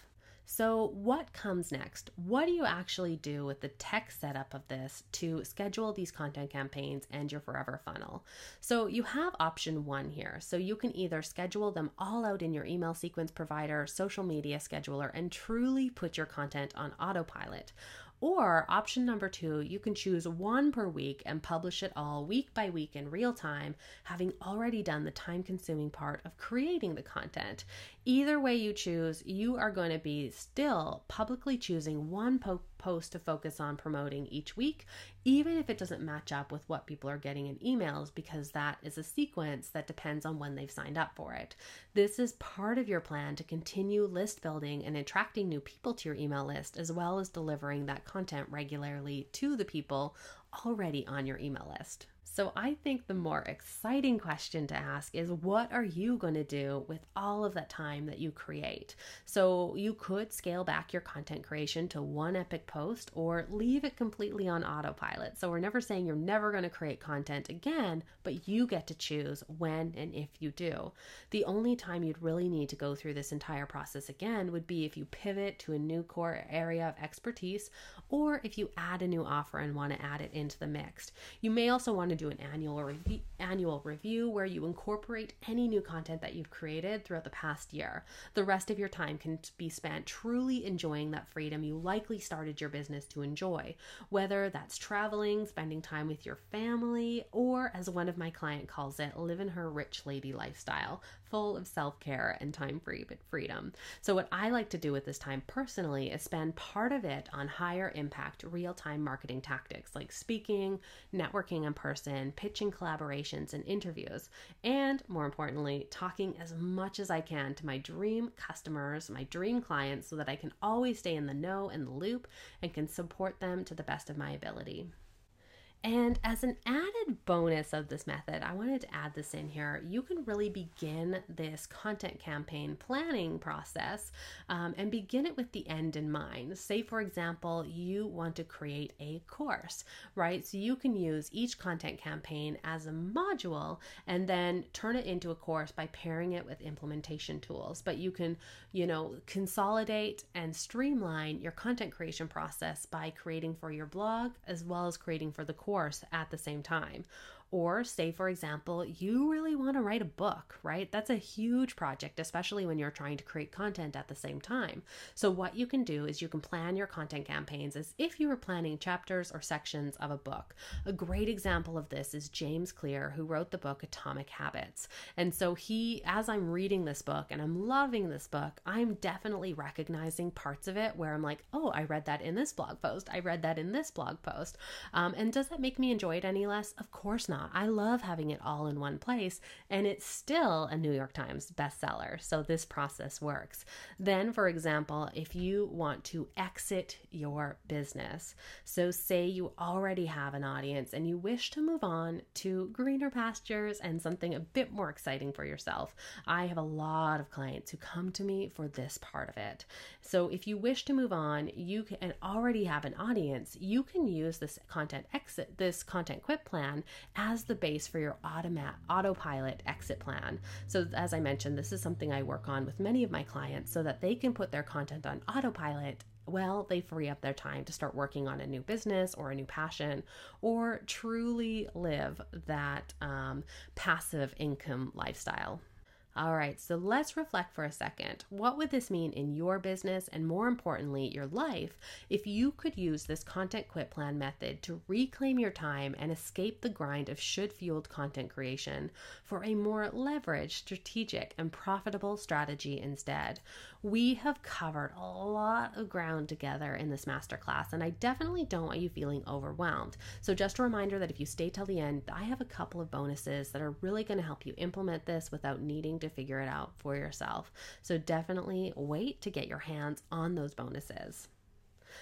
So what comes next? What do you actually do with the tech setup of this to schedule these content campaigns and your forever funnel? So you have option 1 here. So you can either schedule them all out in your email sequence provider, social media scheduler, and truly put your content on autopilot. Or option number 2, you can choose 1 per week and publish it all week by week in real time, having already done the time-consuming part of creating the content. Either way you choose, you are going to be still publicly choosing 1 post to focus on promoting each week, even if it doesn't match up with what people are getting in emails, because that is a sequence that depends on when they've signed up for it. This is part of your plan to continue list building and attracting new people to your email list, as well as delivering that content regularly to the people already on your email list. So I think the more exciting question to ask is, what are you going to do with all of that time that you create? So you could scale back your content creation to 1 epic post or leave it completely on autopilot. So we're never saying you're never going to create content again, but you get to choose when and if you do. The only time you'd really need to go through this entire process again would be if you pivot to a new core area of expertise, or if you add a new offer and want to add it into the mix. You may also want to do an annual review where you incorporate any new content that you've created throughout the past year. The rest of your time can be spent truly enjoying that freedom you likely started your business to enjoy, whether that's traveling, spending time with your family, or, as one of my clients calls it, living her rich lady lifestyle, full of self-care and time-free freedom. So what I like to do with this time personally is spend part of it on higher impact real-time marketing tactics like speaking, networking in person, pitching collaborations and interviews, and more importantly, talking as much as I can to my dream customers, my dream clients, so that I can always stay in the know and the loop and can support them to the best of my ability. And as an added bonus of this method, I wanted to add this in here. You can really begin this content campaign planning process and begin it with the end in mind. Say, for example, you want to create a course, right? So you can use each content campaign as a module and then turn it into a course by pairing it with implementation tools. But you can, consolidate and streamline your content creation process by creating for your blog as well as creating for the course at the same time. Or say, for example, you really want to write a book, right? That's a huge project, especially when you're trying to create content at the same time. So what you can do is you can plan your content campaigns as if you were planning chapters or sections of a book. A great example of this is James Clear, who wrote the book Atomic Habits. And so as I'm reading this book and I'm loving this book, I'm definitely recognizing parts of it where I'm like, oh, I read that in this blog post. I read that in this blog post. And does that make me enjoy it any less? Of course not. I love having it all in one place, and it's still a New York Times bestseller, so this process works. Then, for example, if you want to exit your business, so say you already have an audience and you wish to move on to greener pastures and something a bit more exciting for yourself. I have a lot of clients who come to me for this part of it. So if you wish to move on, and already have an audience, you can use this content quit plan as the base for your autopilot exit plan. So as I mentioned, this is something I work on with many of my clients so that they can put their content on autopilot. Well, they free up their time to start working on a new business or a new passion, or truly live that passive income lifestyle. All right, so let's reflect for a second. What would this mean in your business and, more importantly, your life if you could use this content quit plan method to reclaim your time and escape the grind of should-fueled content creation for a more leveraged, strategic, and profitable strategy instead? We have covered a lot of ground together in this masterclass, and I definitely don't want you feeling overwhelmed. So just a reminder that if you stay till the end, I have a couple of bonuses that are really going to help you implement this without needing to figure it out for yourself. So definitely wait to get your hands on those bonuses.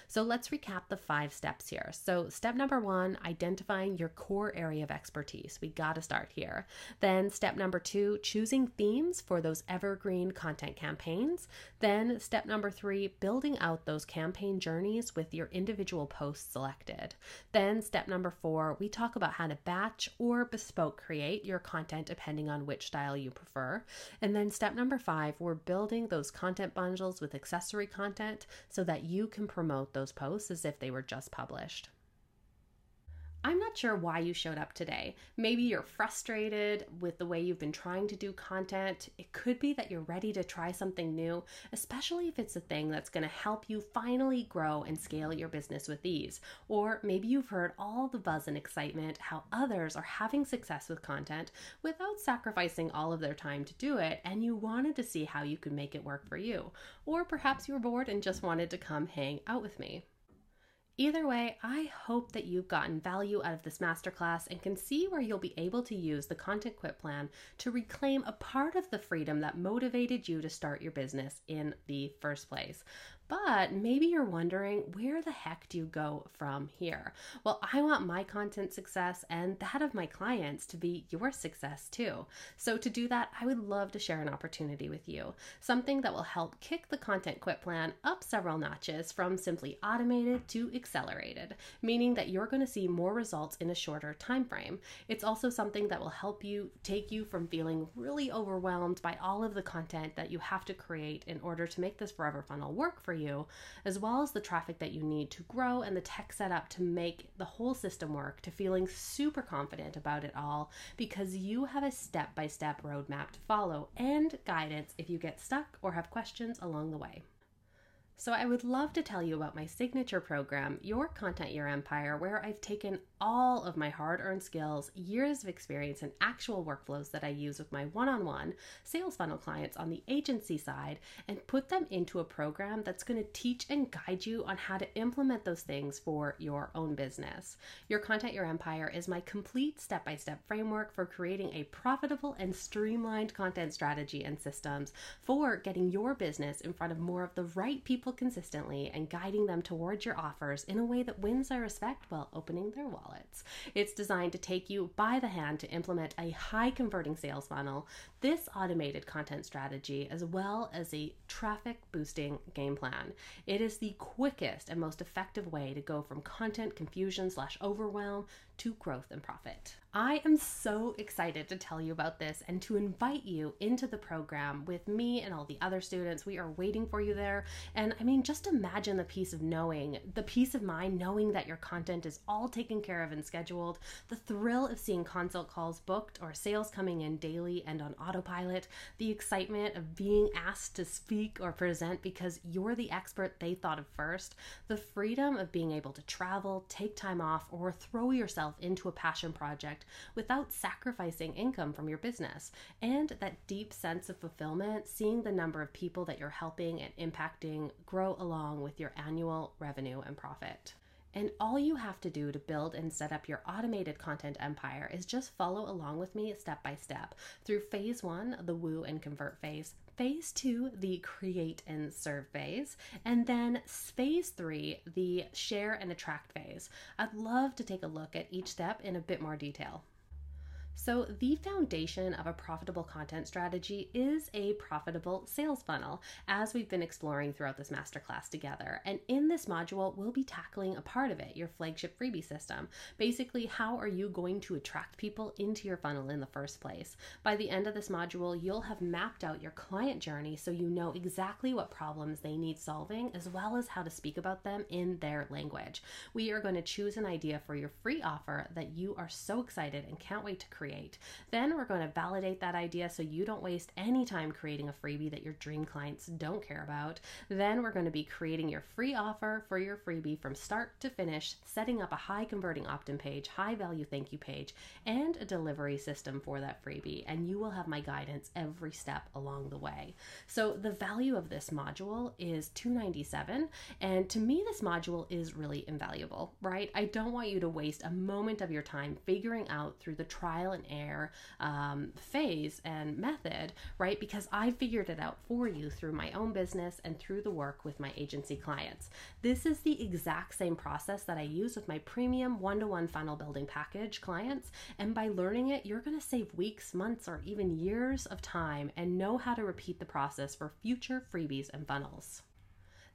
So let's recap the 5 steps here. So step number 1, identifying your core area of expertise. We got to start here. Then step number 2, choosing themes for those evergreen content campaigns. Then step number 3, building out those campaign journeys with your individual posts selected. Then step number 4, we talk about how to batch or bespoke create your content depending on which style you prefer. And then step number 5, we're building those content bundles with accessory content so that you can promote those posts as if they were just published. I'm not sure why you showed up today. Maybe you're frustrated with the way you've been trying to do content. It could be that you're ready to try something new, especially if it's a thing that's going to help you finally grow and scale your business with ease. Or maybe you've heard all the buzz and excitement, how others are having success with content without sacrificing all of their time to do it, and you wanted to see how you could make it work for you. Or perhaps you were bored and just wanted to come hang out with me. Either way, I hope that you've gotten value out of this masterclass and can see where you'll be able to use the Content Quit Plan to reclaim a part of the freedom that motivated you to start your business in the first place. But maybe you're wondering, where the heck do you go from here? Well, I want my content success and that of my clients to be your success too. So to do that, I would love to share an opportunity with you, something that will help kick the Content Quit Plan up several notches from simply automated to accelerated, meaning that you're going to see more results in a shorter time frame. It's also something that will help you take you from feeling really overwhelmed by all of the content that you have to create in order to make this forever funnel work for you, as well as the traffic that you need to grow and the tech setup to make the whole system work, to feeling super confident about it all because you have a step-by-step roadmap to follow and guidance if you get stuck or have questions along the way. So I would love to tell you about my signature program, Your Content, Your Empire, where I've taken all of my hard-earned skills, years of experience, and actual workflows that I use with my one-on-one sales funnel clients on the agency side and put them into a program that's going to teach and guide you on how to implement those things for your own business. Your Content, Your Empire is my complete step-by-step framework for creating a profitable and streamlined content strategy and systems for getting your business in front of more of the right people consistently and guiding them towards your offers in a way that wins their respect while opening their wallets. It's designed to take you by the hand to implement a high converting sales funnel, this automated content strategy, as well as a traffic boosting game plan. It is the quickest and most effective way to go from content confusion/overwhelm to growth and profit. I am so excited to tell you about this and to invite you into the program with me and all the other students. We are waiting for you there. And I mean, just imagine the peace of mind knowing that your content is all taken care of and scheduled, the thrill of seeing consult calls booked or sales coming in daily and on autopilot, the excitement of being asked to speak or present because you're the expert they thought of first, the freedom of being able to travel, take time off, or throw yourself into a passion project without sacrificing income from your business, and that deep sense of fulfillment, seeing the number of people that you're helping and impacting grow along with your annual revenue and profit. And all you have to do to build and set up your automated content empire is just follow along with me step by step through phase 1, the woo and convert phase, phase 2, the create and serve phase, and then phase 3, the share and attract phase. I'd love to take a look at each step in a bit more detail. So the foundation of a profitable content strategy is a profitable sales funnel, as we've been exploring throughout this masterclass together. And in this module, we'll be tackling a part of it, your flagship freebie system. Basically, how are you going to attract people into your funnel in the first place? By the end of this module, you'll have mapped out your client journey so you know exactly what problems they need solving, as well as how to speak about them in their language. We are going to choose an idea for your free offer that you are so excited and can't wait to create create. Then we're going to validate that idea so you don't waste any time creating a freebie that your dream clients don't care about. Then we're going to be creating your free offer for your freebie from start to finish, setting up a high converting opt-in page, high value thank you page, and a delivery system for that freebie. And you will have my guidance every step along the way. So the value of this module is $297. And to me, this module is really invaluable, right? I don't want you to waste a moment of your time figuring out through the trial and error phase and method, right? Because I figured it out for you through my own business and through the work with my agency clients. This is the exact same process that I use with my premium one-to-one funnel building package clients. And by learning it, you're going to save weeks, months, or even years of time and know how to repeat the process for future freebies and funnels.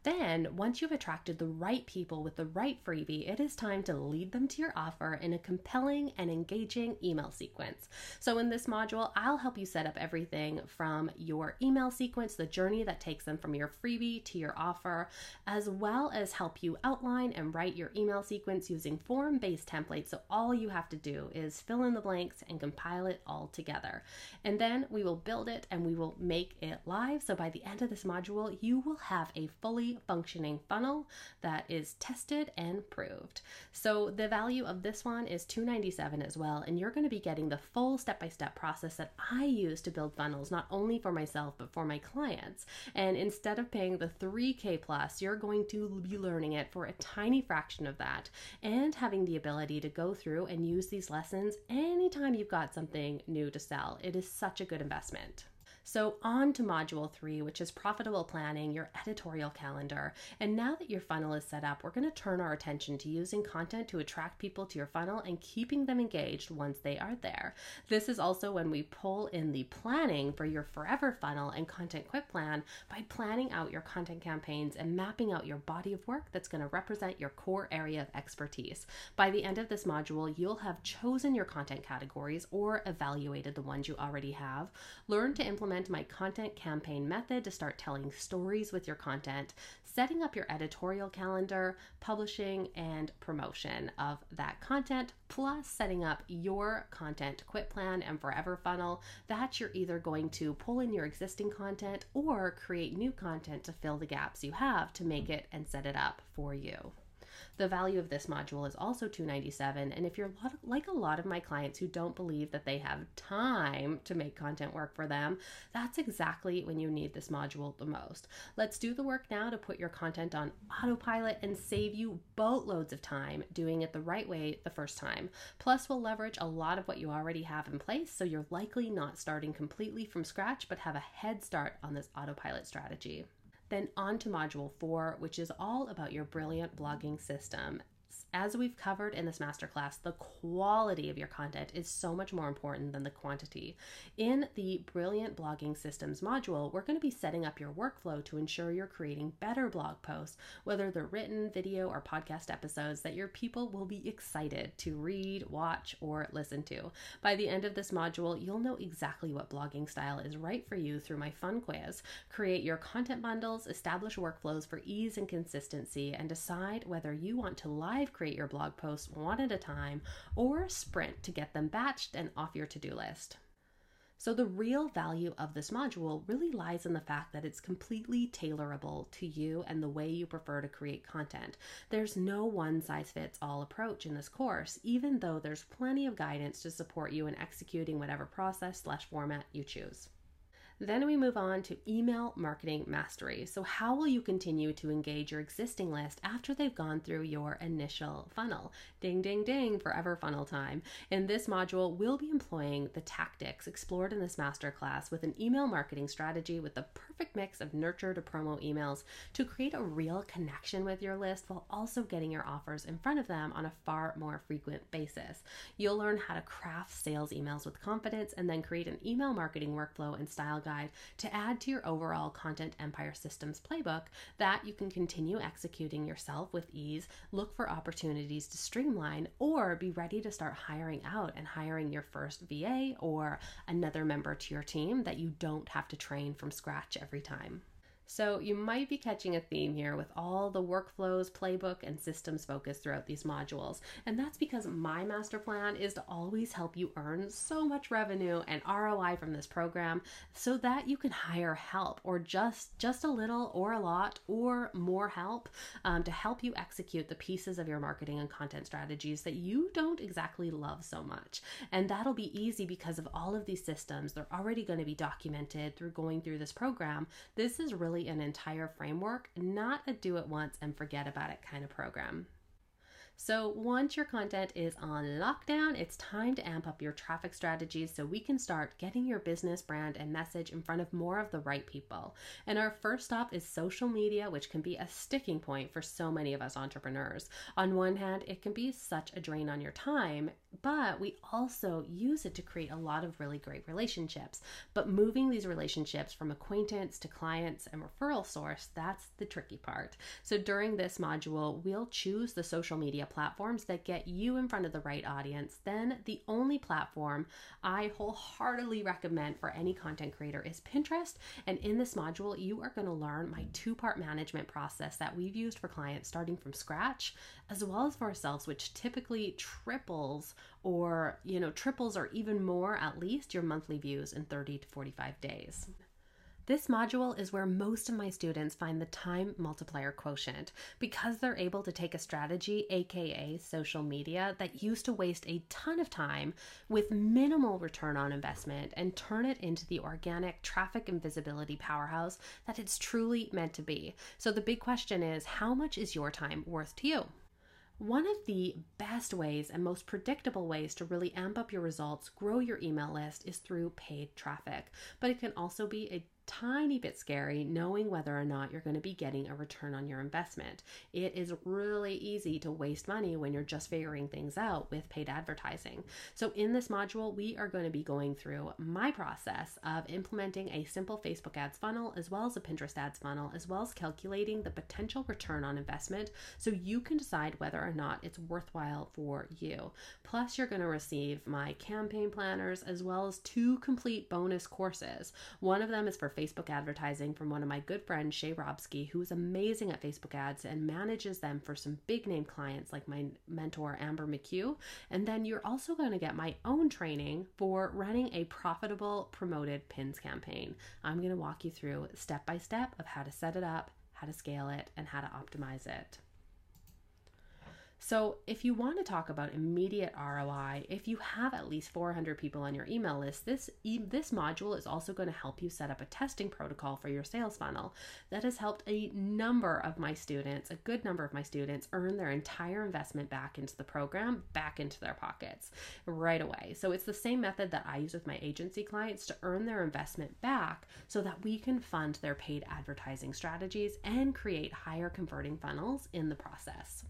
Then, once you've attracted the right people with the right freebie, it is time to lead them to your offer in a compelling and engaging email sequence. So in this module, I'll help you set up everything from your email sequence, the journey that takes them from your freebie to your offer, as well as help you outline and write your email sequence using form-based templates. So all you have to do is fill in the blanks and compile it all together. And then we will build it and we will make it live. So by the end of this module, you will have a fully functioning funnel that is tested and proved. So the value of this one is $297 as well, and you're going to be getting the full step-by-step process that I use to build funnels, not only for myself but for my clients. And instead of paying the $3K plus, you're going to be learning it for a tiny fraction of that and having the ability to go through and use these lessons anytime you've got something new to sell. It is such a good investment. So on to module 3, which is profitable planning, your editorial calendar. And now that your funnel is set up, we're going to turn our attention to using content to attract people to your funnel and keeping them engaged once they are there. This is also when we pull in the planning for your forever funnel and content quit plan by planning out your content campaigns and mapping out your body of work that's going to represent your core area of expertise. By the end of this module, you'll have chosen your content categories or evaluated the ones you already have, learned to implement my content campaign method to start telling stories with your content, setting up your editorial calendar, publishing and promotion of that content, plus setting up your content quit plan and forever funnel that you're either going to pull in your existing content or create new content to fill the gaps you have to make it and set it up for you. The value of this module is also $297, and if you're like a lot of my clients who don't believe that they have time to make content work for them, that's exactly when you need this module the most. Let's do the work now to put your content on autopilot and save you boatloads of time doing it the right way the first time. Plus, we'll leverage a lot of what you already have in place, so you're likely not starting completely from scratch, but have a head start on this autopilot strategy. Then on to module 4, which is all about your brilliant blogging system. As we've covered in this masterclass, the quality of your content is so much more important than the quantity. In the Brilliant Blogging Systems module, we're going to be setting up your workflow to ensure you're creating better blog posts, whether they're written, video, or podcast episodes that your people will be excited to read, watch, or listen to. By the end of this module, you'll know exactly what blogging style is right for you through my fun quiz. Create your content bundles, establish workflows for ease and consistency, and decide whether you want to live create your blog posts one at a time or sprint to get them batched and off your to-do list. So the real value of this module really lies in the fact that it's completely tailorable to you and the way you prefer to create content. There's no one-size-fits-all approach in this course, even though there's plenty of guidance to support you in executing whatever process/format you choose. Then we move on to email marketing mastery. So how will you continue to engage your existing list after they've gone through your initial funnel? Ding, ding, ding, forever funnel time. In this module, we'll be employing the tactics explored in this masterclass with an email marketing strategy with the perfect mix of nurture to promo emails to create a real connection with your list while also getting your offers in front of them on a far more frequent basis. You'll learn how to craft sales emails with confidence and then create an email marketing workflow and style guide to add to your overall content empire systems playbook that you can continue executing yourself with ease, look for opportunities to streamline, or be ready to start hiring out and hiring your first VA or another member to your team that you don't have to train from scratch every time. So you might be catching a theme here with all the workflows, playbook, and systems focus throughout these modules. And that's because my master plan is to always help you earn so much revenue and ROI from this program so that you can hire help, or just a little or a lot or more help to help you execute the pieces of your marketing and content strategies that you don't exactly love so much. And that'll be easy because of all of these systems. They're already going to be documented through going through this program. This is really an entire framework, not a do it once and forget about it kind of program. So once your content is on lockdown, it's time to amp up your traffic strategies so we can start getting your business, brand, and message in front of more of the right people. And our first stop is social media, which can be a sticking point for so many of us entrepreneurs. On one hand, it can be such a drain on your time, but we also use it to create a lot of really great relationships. But moving these relationships from acquaintance to clients and referral source, that's the tricky part. So during this module, we'll choose the social media platforms that get you in front of the right audience. Then the only platform I wholeheartedly recommend for any content creator is Pinterest. And in this module, you are going to learn my two-part management process that we've used for clients starting from scratch, as well as for ourselves, which typically triples or even more at least your monthly views in 30 to 45 days. This module is where most of my students find the time multiplier quotient because they're able to take a strategy, aka social media, that used to waste a ton of time with minimal return on investment and turn it into the organic traffic and visibility powerhouse that it's truly meant to be. So the big question is, how much is your time worth to you? One of the best ways and most predictable ways to really amp up your results, grow your email list, is through paid traffic. But it can also be a tiny bit scary knowing whether or not you're going to be getting a return on your investment. It is really easy to waste money when you're just figuring things out with paid advertising. So in this module, we are going to be going through my process of implementing a simple Facebook ads funnel, as well as a Pinterest ads funnel, as well as calculating the potential return on investment so you can decide whether or not it's worthwhile for you. Plus, you're going to receive my campaign planners, as well as 2 complete bonus courses. One of them is for Facebook advertising from one of my good friends, Shay Robsky, who is amazing at Facebook ads and manages them for some big name clients like my mentor, Amber McHugh. And then you're also going to get my own training for running a profitable promoted pins campaign. I'm going to walk you through step by step of how to set it up, how to scale it, and how to optimize it. So if you want to talk about immediate ROI, if you have at least 400 people on your email list, this module is also going to help you set up a testing protocol for your sales funnel. That has helped a good number of my students, earn their entire investment back into the program, back into their pockets right away. So it's the same method that I use with my agency clients to earn their investment back so that we can fund their paid advertising strategies and create higher converting funnels in the process.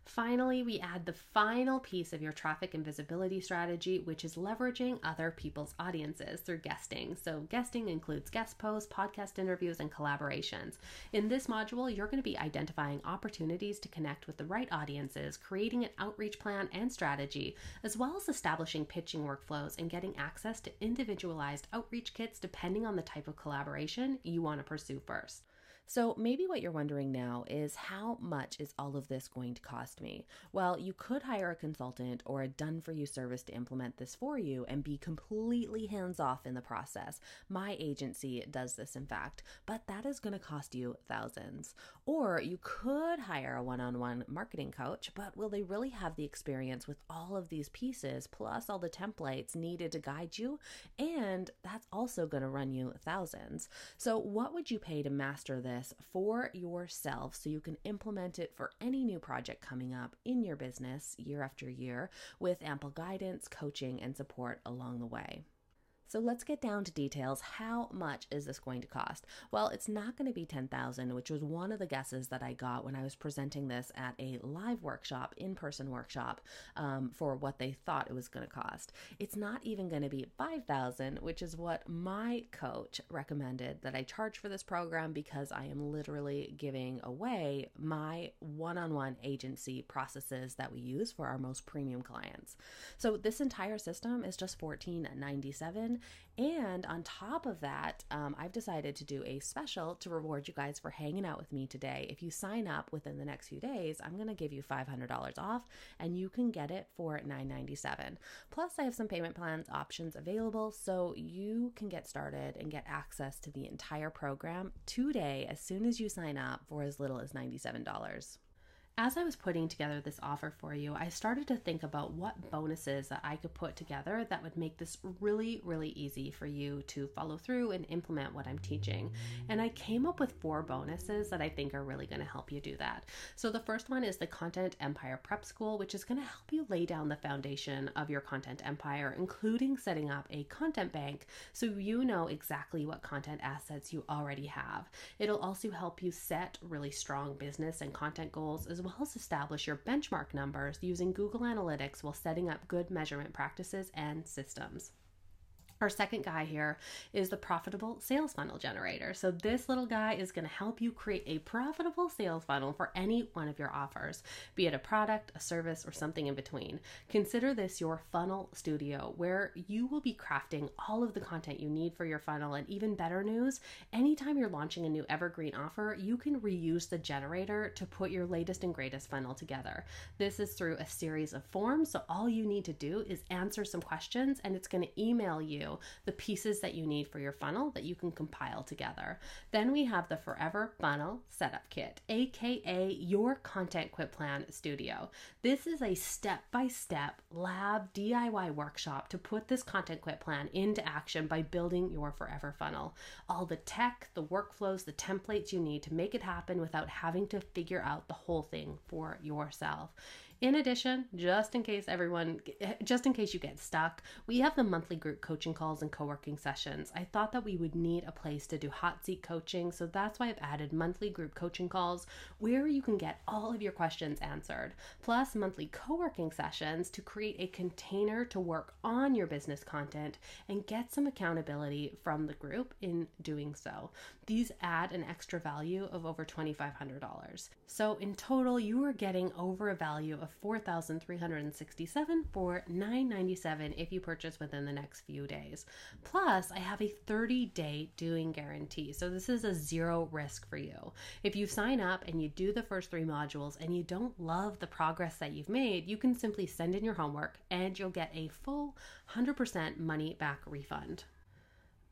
Finally, we add the final piece of your traffic and visibility strategy, which is leveraging other people's audiences through guesting. So guesting includes guest posts, podcast interviews, and collaborations. In this module, you're going to be identifying opportunities to connect with the right audiences, creating an outreach plan and strategy, as well as establishing pitching workflows and getting access to individualized outreach kits depending on the type of collaboration you want to pursue first. So maybe what you're wondering now is, how much is all of this going to cost me? Well, you could hire a consultant or a done-for-you service to implement this for you and be completely hands-off in the process. My agency does this, in fact, but that is going to cost you thousands. Or you could hire a one-on-one marketing coach, but will they really have the experience with all of these pieces, plus all the templates needed to guide you? And that's also going to run you thousands. So what would you pay to master this for yourself so you can implement it for any new project coming up in your business year after year with ample guidance, coaching, and support along the way? So let's get down to details. How much is this going to cost? Well, it's not going to be $10,000, which was one of the guesses that I got when I was presenting this at a live workshop, in-person workshop, for what they thought it was going to cost. It's not even going to be $5,000, which is what my coach recommended that I charge for this program, because I am literally giving away my one-on-one agency processes that we use for our most premium clients. So this entire system is just $14.97. fun. And on top of that, I've decided to do a special to reward you guys for hanging out with me today. If you sign up within the next few days, I'm going to give you $500 off, and you can get it for $997. Plus, I have some payment plans options available, so you can get started and get access to the entire program today as soon as you sign up for as little as $97. As I was putting together this offer for you, I started to think about what bonuses that I could put together that would make this really, really easy for you to follow through and implement what I'm teaching. And I came up with 4 bonuses that I think are really going to help you do that. So the first one is the Content Empire Prep School, which is going to help you lay down the foundation of your content empire, including setting up a content bank so you know exactly what content assets you already have. It'll also help you set really strong business and content goals, as well as establish your benchmark numbers using Google Analytics while setting up good measurement practices and systems. Our second guy here is the Profitable Sales Funnel Generator. So this little guy is going to help you create a profitable sales funnel for any one of your offers, be it a product, a service, or something in between. Consider this your funnel studio, where you will be crafting all of the content you need for your funnel. And even better news, anytime you're launching a new evergreen offer, you can reuse the generator to put your latest and greatest funnel together. This is through a series of forms, so all you need to do is answer some questions, and it's going to email you the pieces that you need for your funnel that you can compile together. Then we have the Forever Funnel Setup Kit, aka your Content Quit Plan Studio. This is a step-by-step lab DIY workshop to put this content quit plan into action by building your forever funnel. All the tech, the workflows, the templates you need to make it happen without having to figure out the whole thing for yourself. In addition, just in case you get stuck, we have the monthly group coaching calls and co-working sessions. I thought that we would need a place to do hot seat coaching, so that's why I've added monthly group coaching calls where you can get all of your questions answered, plus monthly co-working sessions to create a container to work on your business content and get some accountability from the group in doing so. These add an extra value of over $2,500. So in total, you are getting over a value of $4,367 for $997 if you purchase within the next few days. Plus, I have a 30-day doing guarantee. So this is a zero risk for you. If you sign up and you do the first 3 modules and you don't love the progress that you've made, you can simply send in your homework and you'll get a full 100% money back refund.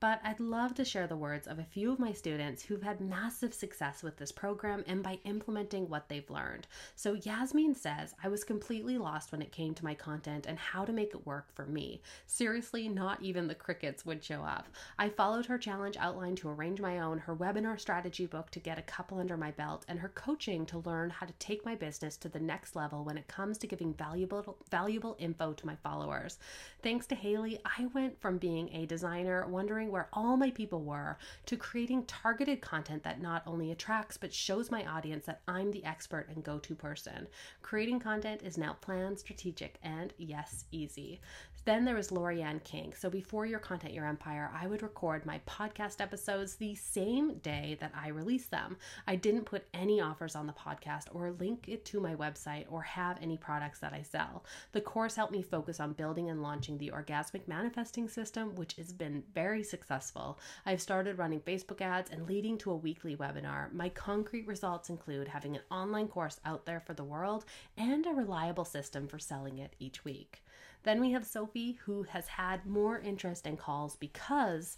But I'd love to share the words of a few of my students who've had massive success with this program and by implementing what they've learned. So Yasmin says, I was completely lost when it came to my content and how to make it work for me. Seriously, not even the crickets would show up. I followed her challenge outline to arrange my own, her webinar strategy book to get a couple under my belt, and her coaching to learn how to take my business to the next level when it comes to giving valuable info to my followers. Thanks to Haley, I went from being a designer, wondering where all my people were, to creating targeted content that not only attracts but shows my audience that I'm the expert and go-to person. Creating content is now planned, strategic, and yes, easy. Then there was Lorianne King. So before Your Content, Your Empire, I would record my podcast episodes the same day that I release them. I didn't put any offers on the podcast or link it to my website or have any products that I sell. The course helped me focus on building and launching the Orgasmic Manifesting System, which has been very successful. I've started running Facebook ads and leading to a weekly webinar. My concrete results include having an online course out there for the world and a reliable system for selling it each week. Then we have Sophie, who has had more interest and calls because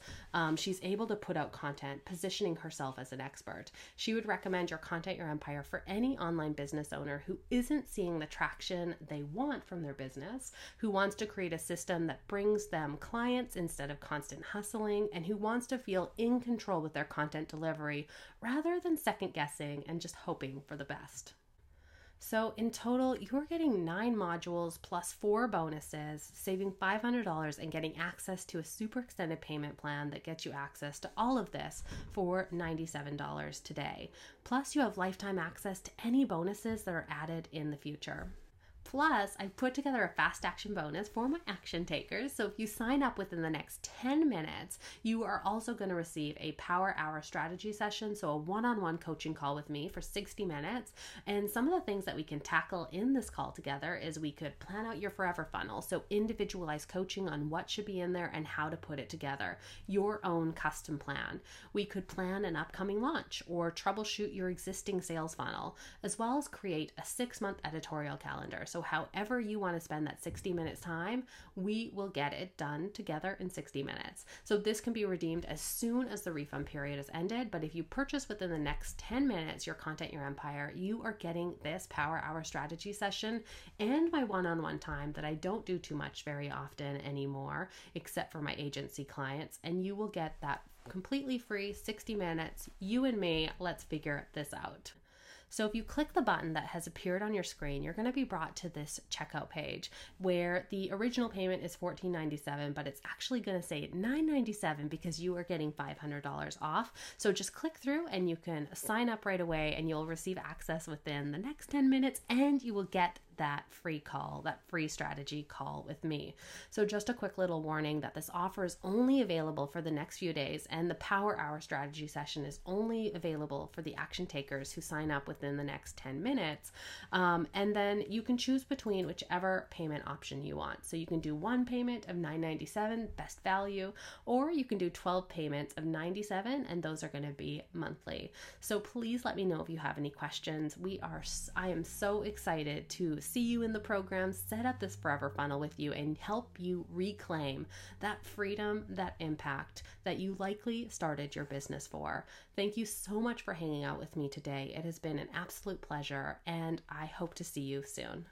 she's able to put out content, positioning herself as an expert. She would recommend Your Content, Your Empire for any online business owner who isn't seeing the traction they want from their business, who wants to create a system that brings them clients instead of constant hustling, and who wants to feel in control with their content delivery rather than second guessing and just hoping for the best. So in total, you're getting 9 modules plus 4 bonuses, saving $500 and getting access to a super extended payment plan that gets you access to all of this for $97 today. Plus, you have lifetime access to any bonuses that are added in the future. Plus, I've put together a fast action bonus for my action takers. So if you sign up within the next 10 minutes, you are also going to receive a power hour strategy session. So a one-on-one coaching call with me for 60 minutes. And some of the things that we can tackle in this call together is we could plan out your forever funnel. So individualized coaching on what should be in there and how to put it together. Your own custom plan. We could plan an upcoming launch or troubleshoot your existing sales funnel, as well as create a 6-month editorial calendar. So however you want to spend that 60 minutes time, we will get it done together in 60 minutes. So this can be redeemed as soon as the refund period is ended. But if you purchase within the next 10 minutes your Content Your Empire, you are getting this Power Hour strategy session and my one-on-one time that I don't do too much very often anymore, except for my agency clients. And you will get that completely free 60 minutes. You and me, let's figure this out. So if you click the button that has appeared on your screen, you're going to be brought to this checkout page where the original payment is $14.97, but it's actually going to say $9.97 because you are getting $500 off. So just click through and you can sign up right away and you'll receive access within the next 10 minutes and you will get that free call, that free strategy call with me. So just a quick little warning that this offer is only available for the next few days and the Power Hour strategy session is only available for the action takers who sign up within the next 10 minutes. And then you can choose between whichever payment option you want. So you can do one payment of $9.97, best value, or you can do 12 payments of $97 and those are going to be monthly. So please let me know if you have any questions. I am so excited to see you in the program, set up this forever funnel with you and help you reclaim that freedom, that impact that you likely started your business for. Thank you so much for hanging out with me today. It has been an absolute pleasure and I hope to see you soon.